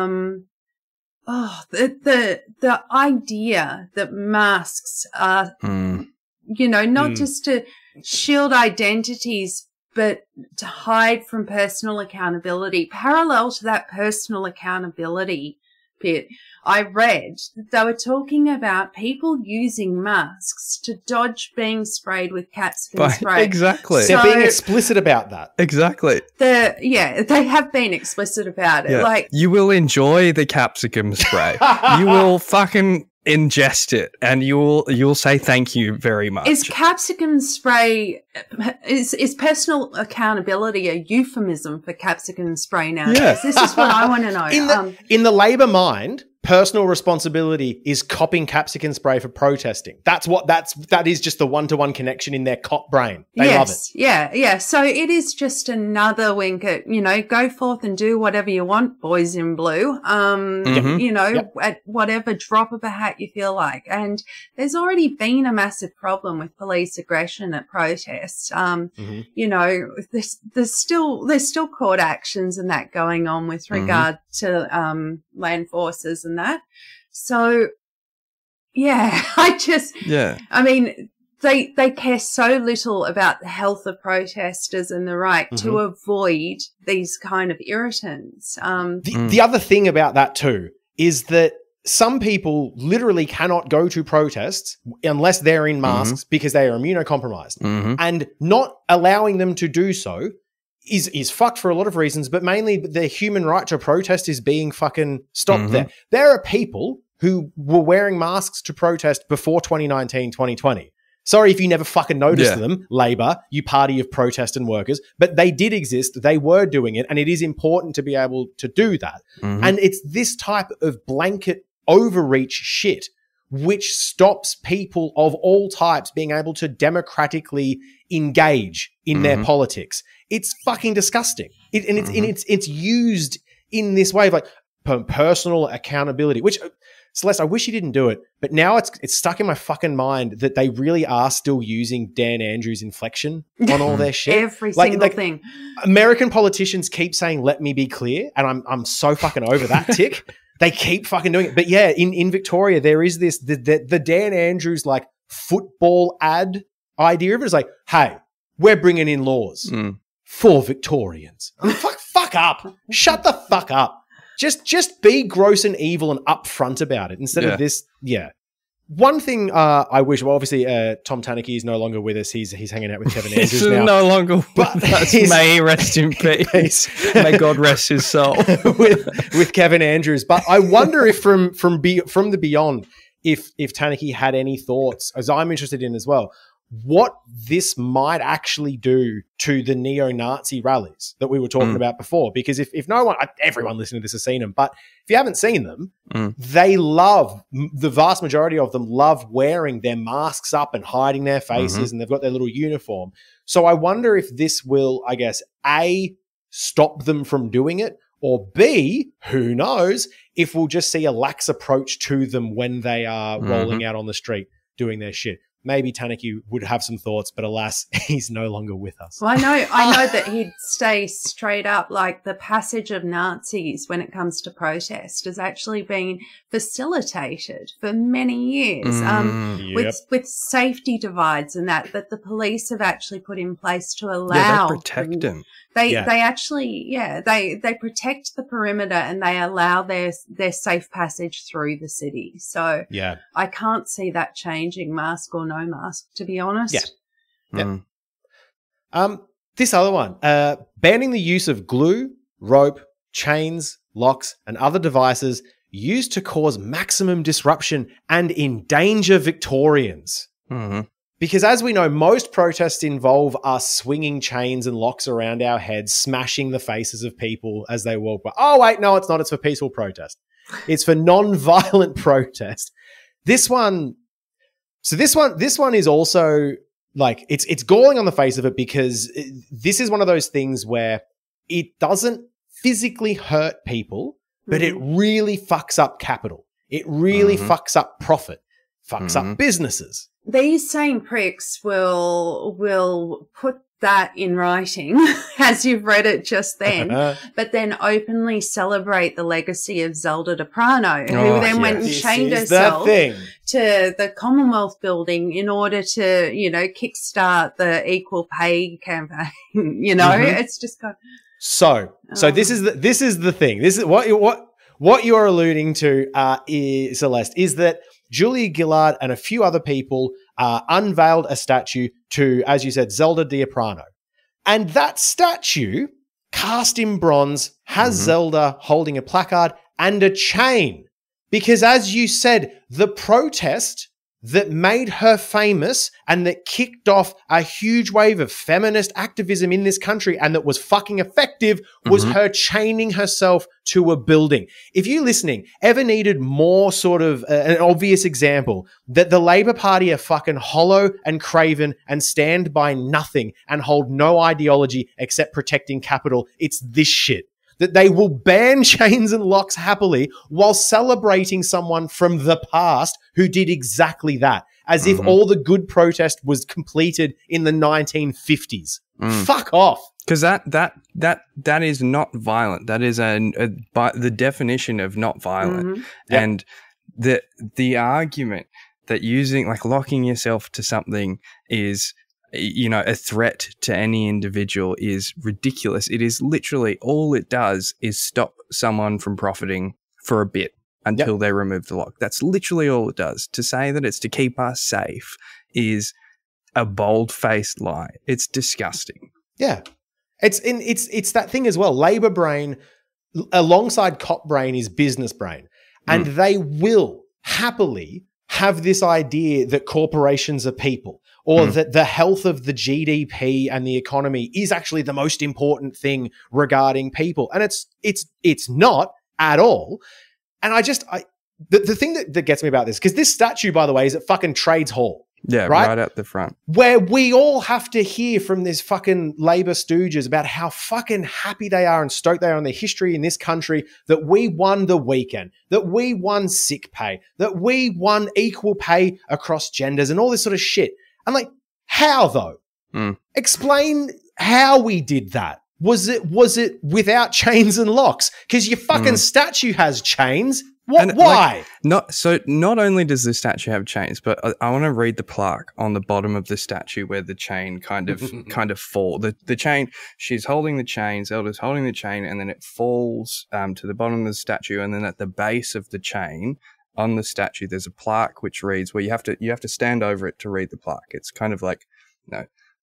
the idea that masks are, not just to shield identities, but to hide from personal accountability, parallel to that personal accountability bit, I read that they were talking about people using masks to dodge being sprayed with capsicum spray. Exactly. They're being explicit about that. Exactly. They have been explicit about it. Yeah. Like, you will enjoy the capsicum spray. You will fucking ingest it, and you'll say thank you very much. Is capsicum spray, is personal accountability a euphemism for capsicum spray now? Yeah. This is what I want to know. In the Labor mind, personal responsibility is copping capsicum spray for protesting. That is just the one-to-one connection in their cop brain. They love it. Yeah. So it is just another wink at, go forth and do whatever you want, boys in blue. At whatever drop of a hat you feel like. And there's already been a massive problem with police aggression at protests. There's still court actions and that going on with regard to land forces and that. So I mean, they care so little about the health of protesters and the right to avoid these kind of irritants. The other thing about that too is that some people literally cannot go to protests unless they're in masks because they are immunocompromised. And not allowing them to do so is fucked for a lot of reasons, but mainly the human right to protest is being fucking stopped there. There are people who were wearing masks to protest before 2019, 2020. Sorry if you never fucking noticed them, Labor, you party of protest and workers, but they did exist. They were doing it, and it is important to be able to do that. And it's this type of blanket overreach shit which stops people of all types being able to democratically engage in their politics. It's fucking disgusting. It's used in this way of like personal accountability, which Celeste, I wish you didn't do it, but now it's stuck in my fucking mind that they really are still using Dan Andrews' inflection on all their shit. Every single thing. American politicians keep saying, "Let me be clear," and I'm so fucking over that tick. They keep fucking doing it. But yeah, in Victoria, there is this, the Dan Andrews like football ad idea of it is like, hey, we're bringing in laws for Victorians. Fuck up. Shut the fuck up. Just be gross and evil and upfront about it instead of this. Yeah. One thing I wish, well, obviously Tom Tanaki is no longer with us. He's hanging out with Kevin Andrews he's now. No longer with us. May he rest in peace. May God rest his soul. with Kevin Andrews. But I wonder if from the beyond, if Tanaki had any thoughts, as I'm interested in as well, what this might actually do to the neo-Nazi rallies that we were talking about before. Because if no one, everyone listening to this has seen them, but if you haven't seen them, they love, the vast majority of them love wearing their masks up and hiding their faces, and they've got their little uniform. So I wonder if this will, I guess, A, stop them from doing it, or B, who knows, if we'll just see a lax approach to them when they are rolling out on the street doing their shit. maybe Tanaki would have some thoughts, but alas, he's no longer with us. Well, I know that he'd stay straight up. Like the passage of Nazis when it comes to protest has actually been facilitated for many years, with safety divides and that the police have actually put in place to allow they protect them. They actually they protect the perimeter and they allow their safe passage through the city. So I can't see that changing, mask or no mask, to be honest. This other one, banning the use of glue, rope, chains, locks, and other devices used to cause maximum disruption and endanger Victorians. Because as we know, most protests involve us swinging chains and locks around our heads, smashing the faces of people as they walk by. Oh, wait, no, it's not. It's for peaceful protest. It's for non-violent protest. This one is also like, it's galling on the face of it because this is one of those things where it doesn't physically hurt people, but it really fucks up capital. It really fucks up profit, fucks up businesses. These same pricks will put that in writing, as you've read it just then, but then openly celebrate the legacy of Zelda Deprano, who then went and chained herself to the Commonwealth building in order to, kickstart the equal pay campaign. It's just got. So this is the thing. This is what you are alluding to, Celeste, is that Julia Gillard and a few other people unveiled a statue to, as you said, Zelda Deprano. And that statue, cast in bronze, has Zelda holding a placard and a chain. Because as you said, the protest that made her famous and that kicked off a huge wave of feminist activism in this country and that was fucking effective was her chaining herself to a building. If you listening ever needed more sort of an obvious example that the Labor Party are fucking hollow and craven and stand by nothing and hold no ideology except protecting capital, it's this shit. That they will ban chains and locks happily while celebrating someone from the past who did exactly that, as if all the good protest was completed in the 1950s. Fuck off. Because that is not violent. That is the definition of not violent. And the argument that locking yourself to something is a threat to any individual is ridiculous. It is literally all it does is stop someone from profiting for a bit until they remove the lock. That's literally all it does. To say that it's to keep us safe is a bold-faced lie. It's disgusting. Yeah. It's that thing as well. Labor brain alongside cop brain is business brain. And they will happily have this idea that corporations are people, or that the health of the GDP and the economy is actually the most important thing regarding people. And it's not at all. And the thing that gets me about this, because this statue, by the way, is at fucking Trades Hall. Yeah, right at the front. Where we all have to hear from this fucking Labor stooges about how fucking happy they are and stoked they are on their history in this country, that we won the weekend, that we won sick pay, that we won equal pay across genders and all this sort of shit. I'm like, how though? Explain how we did that. Was it without chains and locks? Because your fucking statue has chains. What? Why? Not only does the statue have chains, but I want to read the plaque on the bottom of the statue where the chain kind of fall. The chain, she's holding the chain, Zelda's holding the chain, and then it falls to the bottom of the statue, and then at the base of the chain on the statue there's a plaque which reads, where you have to stand over it to read the plaque. It's kind of like,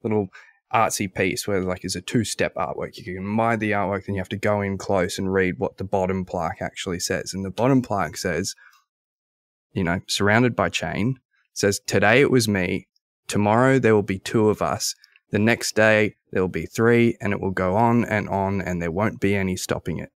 little artsy piece where is a two-step artwork. You can admire the artwork, then you have to go in close and read what the bottom plaque actually says. And the bottom plaque says, surrounded by chain, says, today it was me, tomorrow there will be two of us, the next day there will be three, and it will go on, and there won't be any stopping it.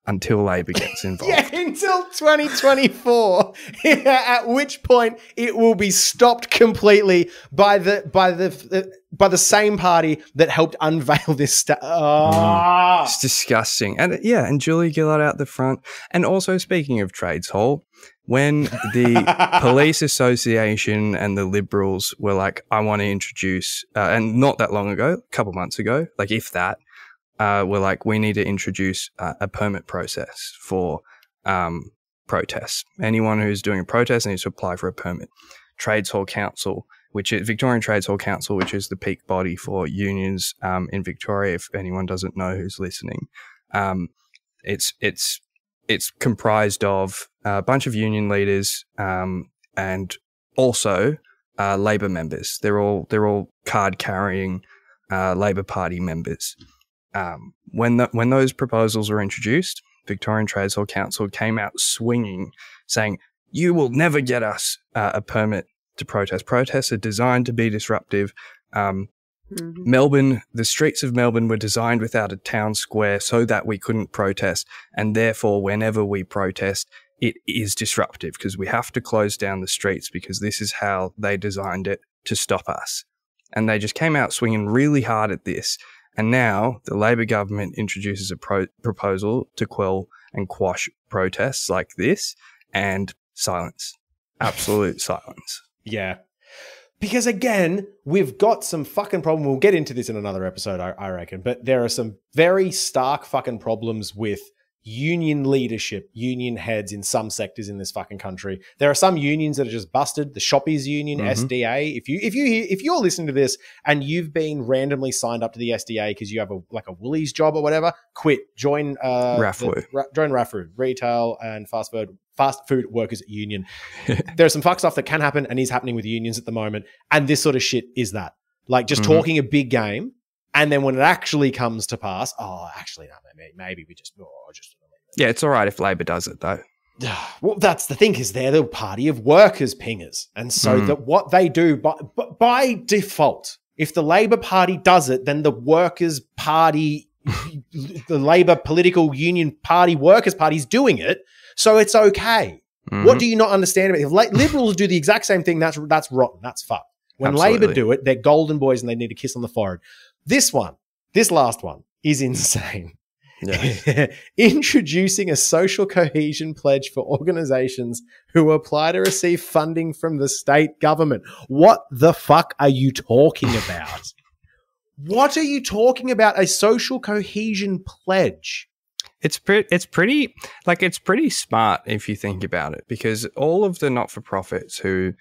until Labor gets involved. Yeah, until 2024, at which point it will be stopped completely by the same party that helped unveil this It's disgusting. And Julia Gillard out the front. And also, speaking of Trades Hall, when the Police Association and the Liberals were like, I want to introduce, and not that long ago, a couple months ago, like if that, we're like, we need to introduce a permit process for protests. Anyone who's doing a protest needs to apply for a permit. Trades Hall Council, which is Victorian Trades Hall Council, which is the peak body for unions in Victoria. If anyone doesn't know who's listening, it's comprised of a bunch of union leaders and also Labor members. They're all card carrying Labor Party members. When those proposals were introduced, Victorian Trades Hall Council came out swinging, saying, "You will never get us a permit to protest. Protests are designed to be disruptive. Melbourne, the streets of Melbourne were designed without a town square so that we couldn't protest, and therefore, whenever we protest, it is disruptive because we have to close down the streets because this is how they designed it to stop us." And they just came out swinging really hard at this. And now the Labor government introduces a proposal to quell and quash protests like this, and silence. Absolute silence. Yeah. Because again, we've got some fucking problem. We'll get into this in another episode, I reckon. But there are some very stark fucking problems with union leadership, union heads in some sectors in this fucking country. There are some unions that are just busted. The Shoppies Union, SDA. If you're listening to this and you've been randomly signed up to the SDA because you have a Woolies job or whatever, quit. Join RAFWU. Join RAFWU, Retail and Fast Food Workers Union. There's some fuck stuff that can happen and is happening with unions at the moment. And this sort of shit is that. Like just talking a big game. And then when it actually comes to pass, maybe we just. Yeah, it's all right if Labor does it, though. Well, that's the thing, is they're the party of workers pingers. And so that what they do by default, if the Labor Party does it, then the Workers' Party, the Labor Political Union Party, Workers' Party is doing it. So it's okay. What do you not understand about it? If Liberals do the exact same thing, that's rotten. That's fucked. When Labor do it, they're golden boys and they need a kiss on the forehead. This last one is insane. Yeah. Introducing a social cohesion pledge for organizations who apply to receive funding from the state government. What the fuck are you talking about? What are you talking about? A social cohesion pledge? It's pretty smart if you think about it, because all of the not-for-profits who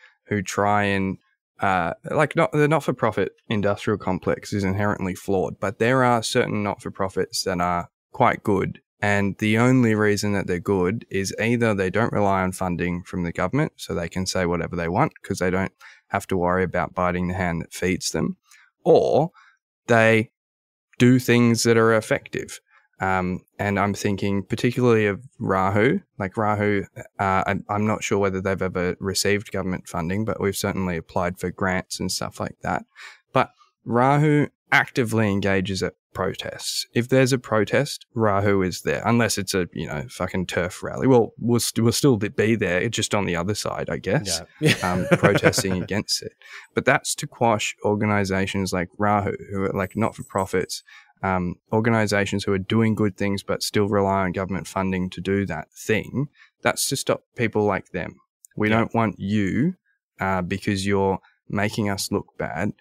try and the not-for-profit industrial complex is inherently flawed, but there are certain not-for-profits that are quite good, and the only reason that they're good is either they don't rely on funding from the government, so they can say whatever they want because they don't have to worry about biting the hand that feeds them, or they do things that are effective. And I'm thinking particularly of Rahu. Like Rahu, I'm not sure whether they've ever received government funding, but we've certainly applied for grants and stuff like that. But Rahu actively engages at protests. If there's a protest, Rahu is there, unless it's a fucking turf rally. Well, we'll still be there, just on the other side, I guess, protesting against it. But that's to quash organizations like Rahu, who are like not-for-profits, organizations who are doing good things but still rely on government funding to do that thing. That's to stop people like them. We don't want you because you're making us look bad.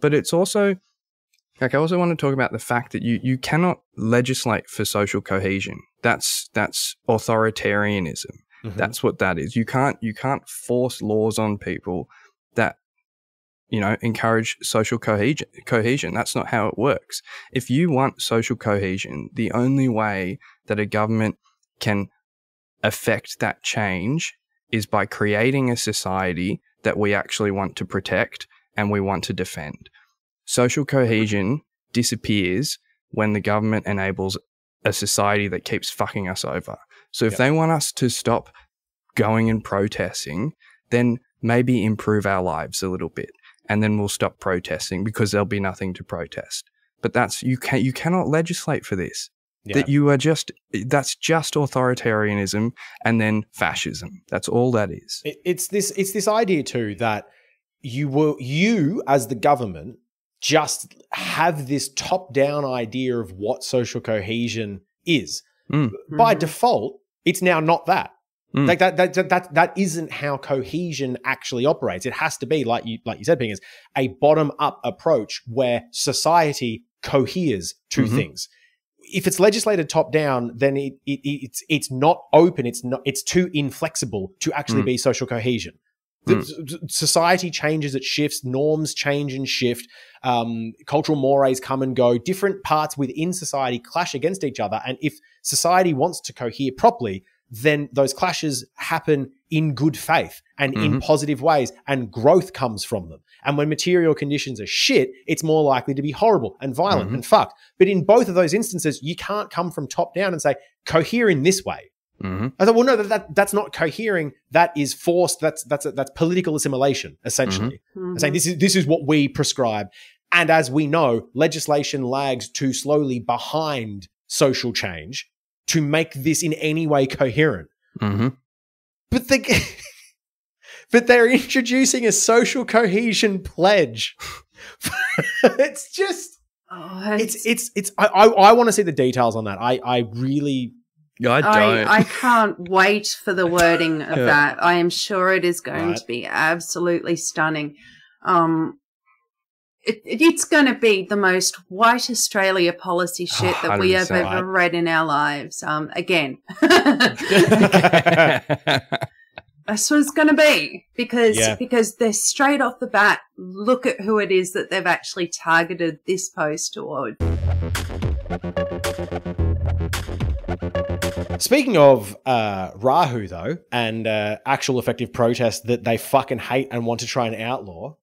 But it's also, I also want to talk about the fact that you cannot legislate for social cohesion. That's authoritarianism. That's what that is. You can't force laws on people that encourage social cohesion. That's not how it works. If you want social cohesion, the only way that a government can affect that change is by creating a society that we actually want to protect and we want to defend. Social cohesion disappears when the government enables a society that keeps fucking us over. So if they want us to stop going and protesting, then maybe improve our lives a little bit. And then we'll stop protesting because there'll be nothing to protest. But you cannot legislate for this. That you are that's just authoritarianism and then fascism. That's all that is. It's this idea too that you as the government just have this top-down idea of what social cohesion is. By default, it's now not that. Like that isn't how cohesion actually operates. It has to be, like you said, Pingers, a bottom-up approach where society coheres to things. If it's legislated top down, then it's not open. It's too inflexible to actually be social cohesion. Society changes, it shifts, norms change and shift, cultural mores come and go, different parts within society clash against each other. And if society wants to cohere properly, then those clashes happen in good faith and in positive ways, and growth comes from them. And when material conditions are shit, it's more likely to be horrible and violent and fucked. But in both of those instances, you can't come from top down and say, cohere in this way. I thought, well, no, that's not cohering. That is forced. That's political assimilation, essentially. I'm saying this is what we prescribe. And as we know, legislation lags too slowly behind social change to make this in any way coherent. But they're introducing a social cohesion pledge. It's just, I want to see the details on that. I really, I don't. I can't wait for the wording of that. I am sure it is going to be absolutely stunning. It's going to be the most white Australia policy shit that we have ever read in our lives. Again. That's what it's going to be, because they're straight off the bat, look at who it is that they've actually targeted this post toward. Speaking of Rahu, though, and actual effective protest that they fucking hate and want to try and outlaw,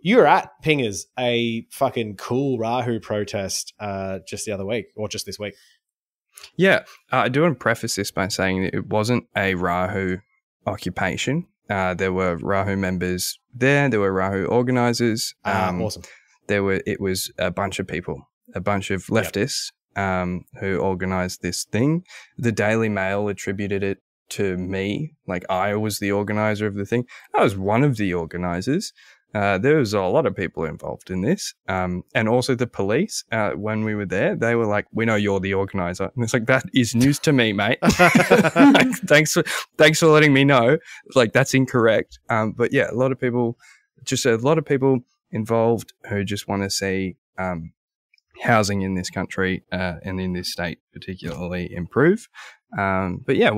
you were at Pingers, a fucking cool Rahu protest just the other week, or just this week. Yeah, I do want to preface this by saying that it wasn't a Rahu occupation. There were Rahu members there. There were Rahu organisers. Awesome. It was a bunch of people, a bunch of leftists who organised this thing. The Daily Mail attributed it to me, like I was the organiser of the thing. I was one of the organisers. There was a lot of people involved in this. And also the police, when we were there, they were like, we know you're the organizer. And it's like, that is news to me, mate. Thanks for letting me know. Like, that's incorrect. But yeah, a lot of people involved who just want to see housing in this country and in this state particularly improve. But yeah,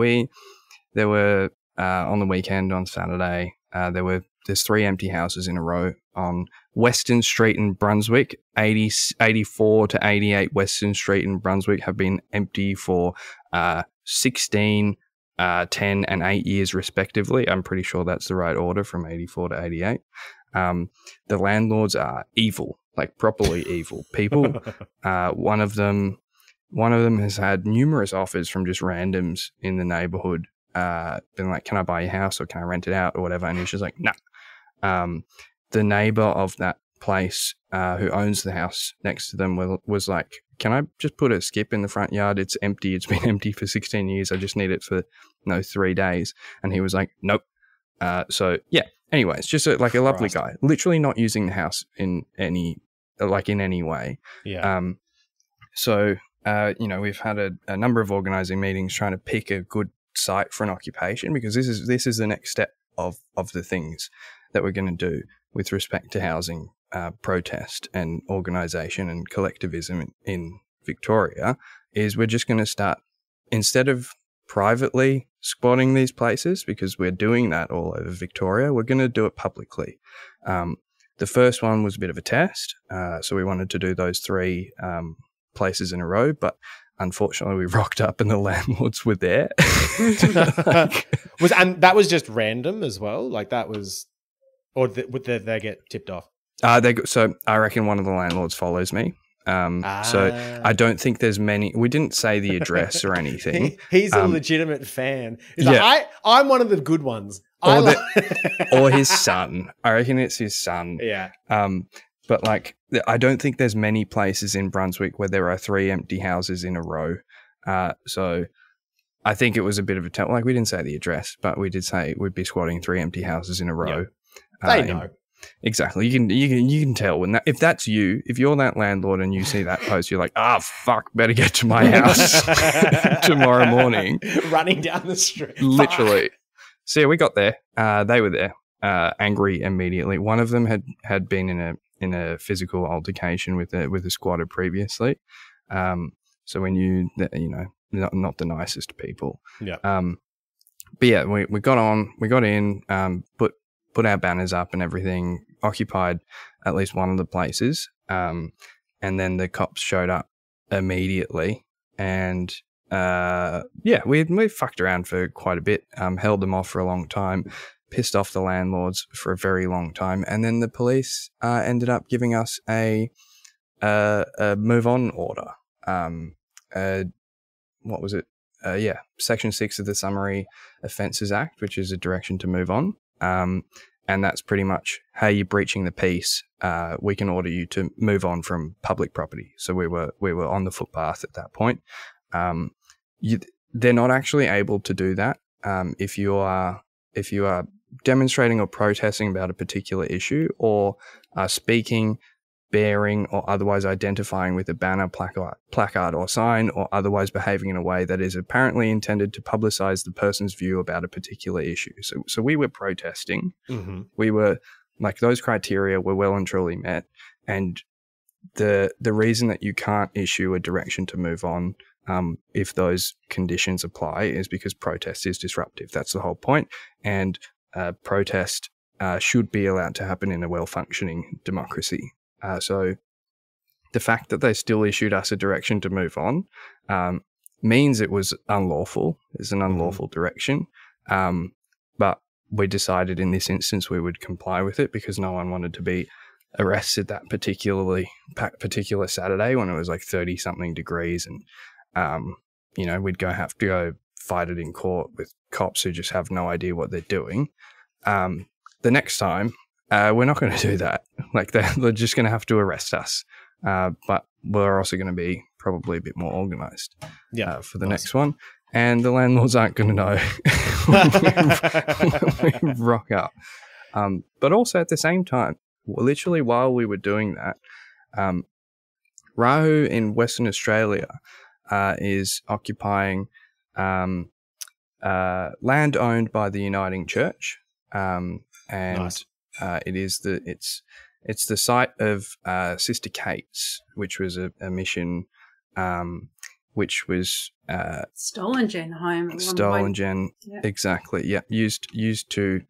there were on the weekend on Saturday, there's 3 empty houses in a row on Weston Street in Brunswick. 84 to 88 Weston Street in Brunswick have been empty for 16, 10 and 8 years respectively. I'm pretty sure that's the right order, from 84 to 88. The landlords are evil, like properly evil people. One of them has had numerous offers from just randoms in the neighborhood, been like, can I buy your house or can I rent it out or whatever? And he's just like, nah. The neighbor of that place who owns the house next to them was like, can I just put a skip in the front yard? It's empty. It's been empty for 16 years. I just need it for 3 days. And he was like, nope. So yeah, anyways, just a lovely guy, literally not using the house in any way. Yeah. So we've had a number of organizing meetings trying to pick a good site for an occupation, because this is the next step of the things that we're going to do with respect to housing protest and organisation and collectivism in Victoria. Is we're just going to start, instead of privately squatting these places, because we're doing that all over Victoria, we're going to do it publicly. The first one was a bit of a test, so we wanted to do those 3 places in a row, but unfortunately we rocked up and the landlords were there. And that was just random as well? Like that was... Or would they get tipped off? So I reckon one of the landlords follows me. So I don't think there's many. We didn't say the address or anything. He's a legitimate fan. He's like, I'm one of the good ones. Or his son. I reckon it's his son. Yeah. but like I don't think there's many places in Brunswick where there are 3 empty houses in a row. So I think it was a bit of a tell. Like we didn't say the address, but we did say we'd be squatting 3 empty houses in a row. Yeah. They know. Exactly. You can tell when if that's you, if you're that landlord and you see that post, you're like, fuck, better get to my house tomorrow morning. Running down the street. Literally. So yeah, we got there. They were there, angry immediately. One of them had been in a physical altercation with a squatter previously. So we knew that, not the nicest people. Yeah. But yeah, we got in, put our banners up and everything, occupied at least one of the places. And then the cops showed up immediately. And we fucked around for quite a bit, held them off for a long time, pissed off the landlords for a very long time. And then the police ended up giving us a move on order. What was it? Section 6 of the Summary Offences Act, which is a direction to move on. And that's pretty much, hey, you're breaching the peace. We can order you to move on from public property. So we were on the footpath at that point. They're not actually able to do that if you are demonstrating or protesting about a particular issue, or speaking, bearing, or otherwise identifying with a banner, placard or sign, or otherwise behaving in a way that is apparently intended to publicize the person's view about a particular issue. So we were protesting. Mm-hmm. We were like, those criteria were well and truly met. And the reason that you can't issue a direction to move on if those conditions apply is because protest is disruptive. That's the whole point. And protest should be allowed to happen in a well-functioning democracy. So the fact that they still issued us a direction to move on means it was unlawful. It's an unlawful direction. But we decided in this instance we would comply with it because no one wanted to be arrested that particular Saturday when it was like 30-something degrees, and we'd have to go fight it in court with cops who just have no idea what they're doing. The next time, we're not going to do that. Like they're just going to have to arrest us. But we're also going to be probably a bit more organised for the next one. And the landlords aren't going to know when we rock up. But also at the same time, literally while we were doing that, Rahu in Western Australia is occupying land owned by the Uniting Church. Nice. It's the site of Sister Kate's, which was a mission, which was stolen gen home. Exactly. Yeah, used to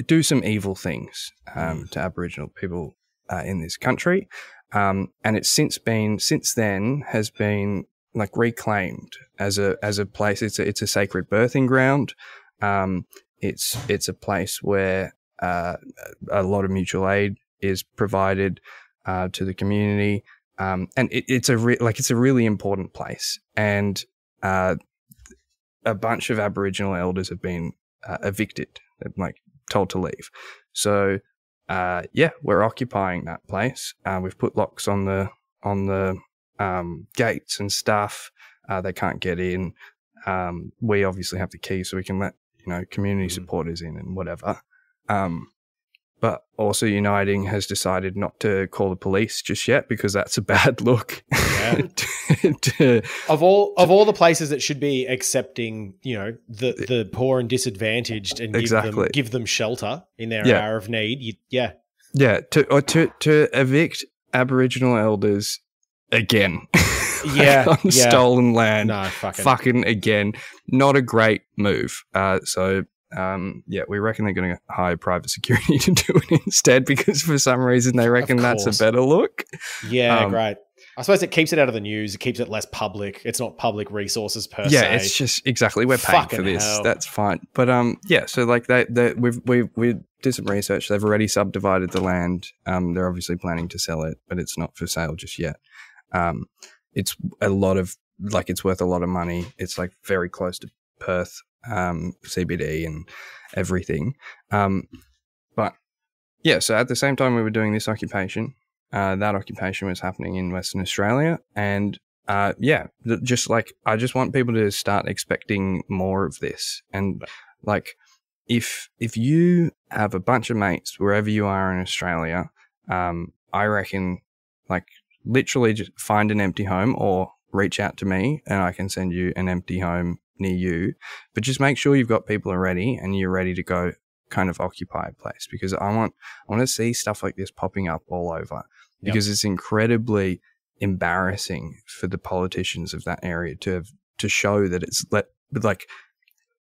do some evil things to Aboriginal people in this country, and it's since then has been like reclaimed as a place. It's a sacred birthing ground. It's a place where a lot of mutual aid is provided to the community, and it's a really important place. And a bunch of Aboriginal elders have been evicted, like told to leave. So we're occupying that place. We've put locks on the gates and stuff. They can't get in. We obviously have the key, so we can let community supporters in and whatever. But also Uniting has decided not to call the police just yet because that's a bad look. Yeah. Of all the places that should be accepting, the poor and disadvantaged and give them shelter in their hour of need. To evict Aboriginal elders again. On stolen land. No, fucking again. Not a great move. We reckon they're going to hire private security to do it instead because for some reason they reckon that's a better look. Yeah, great. I suppose it keeps it out of the news. It keeps it less public. It's not public resources per se. Yeah, it's just exactly we're paying for this. Hell. That's fine. But so like we did some research. They've already subdivided the land. They're obviously planning to sell it, but it's not for sale just yet. It's it's worth a lot of money. It's like very close to Perth, CBD and everything. But Yeah, so at the same time we were doing this occupation, that occupation was happening in Western Australia. And just like, I just want people to start expecting more of this. And like, if you have a bunch of mates wherever you are in Australia, I reckon, like, literally just find an empty home or reach out to me and I can send you an empty home near you. But just make sure you've got people already and you're ready to go kind of occupy a place, because I want to see stuff like this popping up all over, because it's incredibly embarrassing for the politicians of that area to show that it's like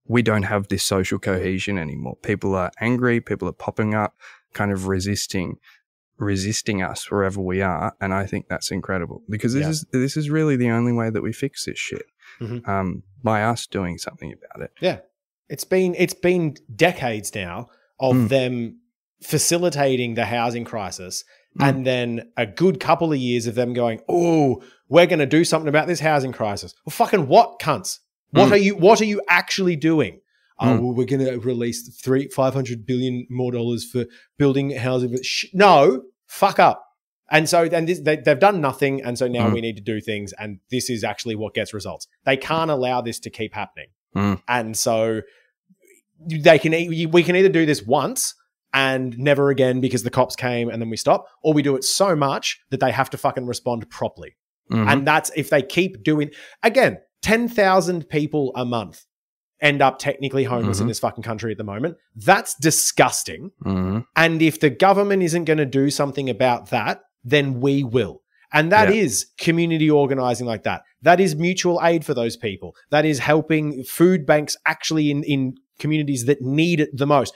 we don't have this social cohesion anymore. People are angry, people are popping up, kind of resisting us wherever we are, and I think that's incredible, because this is really the only way that we fix this shit. By us doing something about it. Yeah. It's been decades now of them facilitating the housing crisis, and then a good couple of years of them going, "Oh, we're going to do something about this housing crisis." Well, fucking what, cunts? What are you actually doing? Oh, well, we're going to release $500 billion more for building housing. No, fuck up. And so then they've done nothing, and so now we need to do things, and this is actually what gets results. They can't allow this to keep happening. And so we can either do this once and never again because the cops came and then we stop, or we do it so much that they have to fucking respond properly. And that's if they keep doing, again, 10,000 people a month end up technically homeless in this fucking country at the moment. That's disgusting. And if the government isn't going to do something about that, then we will. And that is community organizing like that. That is mutual aid for those people. That is helping food banks actually in communities that need it the most.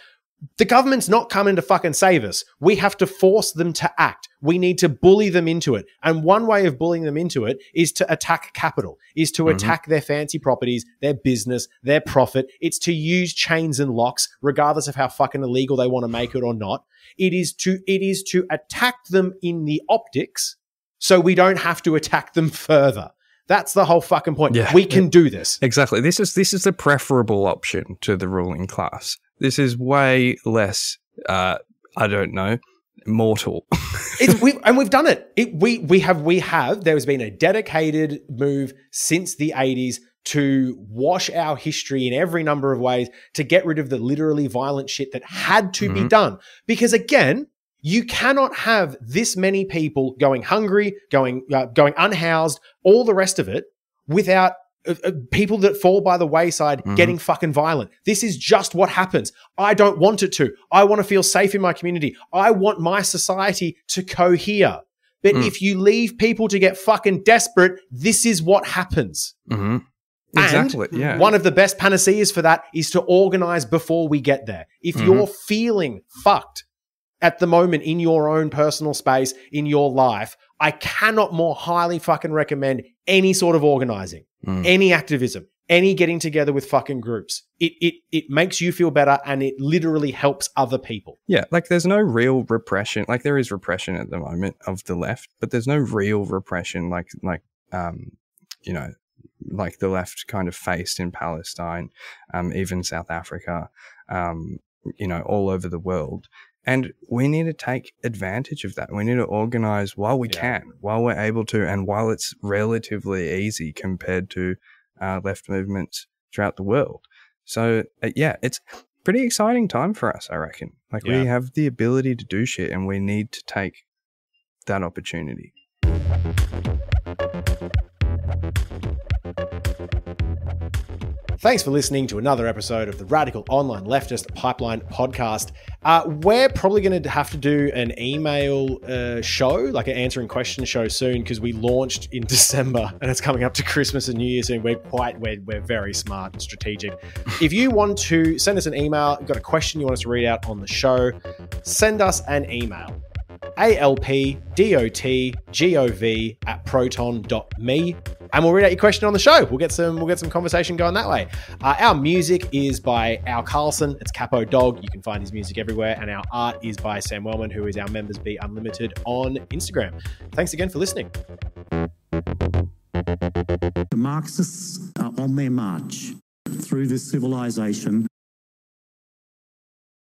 The government's not coming to fucking save us. We have to force them to act. We need to bully them into it. And one way of bullying them into it is to attack capital, is to attack their fancy properties, their business, their profit. It's to use chains and locks, regardless of how fucking illegal they want to make it or not. It is to attack them in the optics so we don't have to attack them further. That's the whole fucking point. Yeah, we can do this. Exactly. This is the preferable option to the ruling class. This is way less, I don't know, mortal. We've done it. We have. There's been a dedicated move since the 80s to wash our history in every number of ways, to get rid of the literally violent shit that had to be done. Because again, you cannot have this many people going hungry, going unhoused, all the rest of it, without people that fall by the wayside getting fucking violent. This is just what happens. I don't want it to. I want to feel safe in my community. I want my society to cohere. But if you leave people to get fucking desperate, this is what happens. Exactly. And one of the best panaceas for that is to organize before we get there. If you're feeling fucked at the moment in your own personal space, in your life, I cannot more highly fucking recommend any sort of organizing, any activism, any getting together with fucking groups. It makes you feel better, and it literally helps other people. Yeah, like there's no real repression. Like there is repression at the moment of the left, but there's no real repression like the left kind of faced in Palestine, even South Africa, all over the world. And we need to take advantage of that. We need to organize while we can, while we're able to, and while it's relatively easy compared to left movements throughout the world. So, it's a pretty exciting time for us, I reckon. Like we have the ability to do shit, and we need to take that opportunity. Thanks for listening to another episode of the Radical Online Leftist Pipeline podcast. We're probably going to have to do an email show, like an answering question show soon, because we launched in December and it's coming up to Christmas and New Year soon. We're very smart and strategic. If you want to send us an email, you've got a question you want us to read out on the show, send us an email. alpdotgov@proton.me, and we'll read out your question on the show. We'll get some conversation going that way. Our music is by Al Carlson. It's Capo Dog. You can find his music everywhere. And our art is by Sam Wellman, who is our Members Be Unlimited on Instagram. Thanks again for listening. The Marxists are on their march through this civilization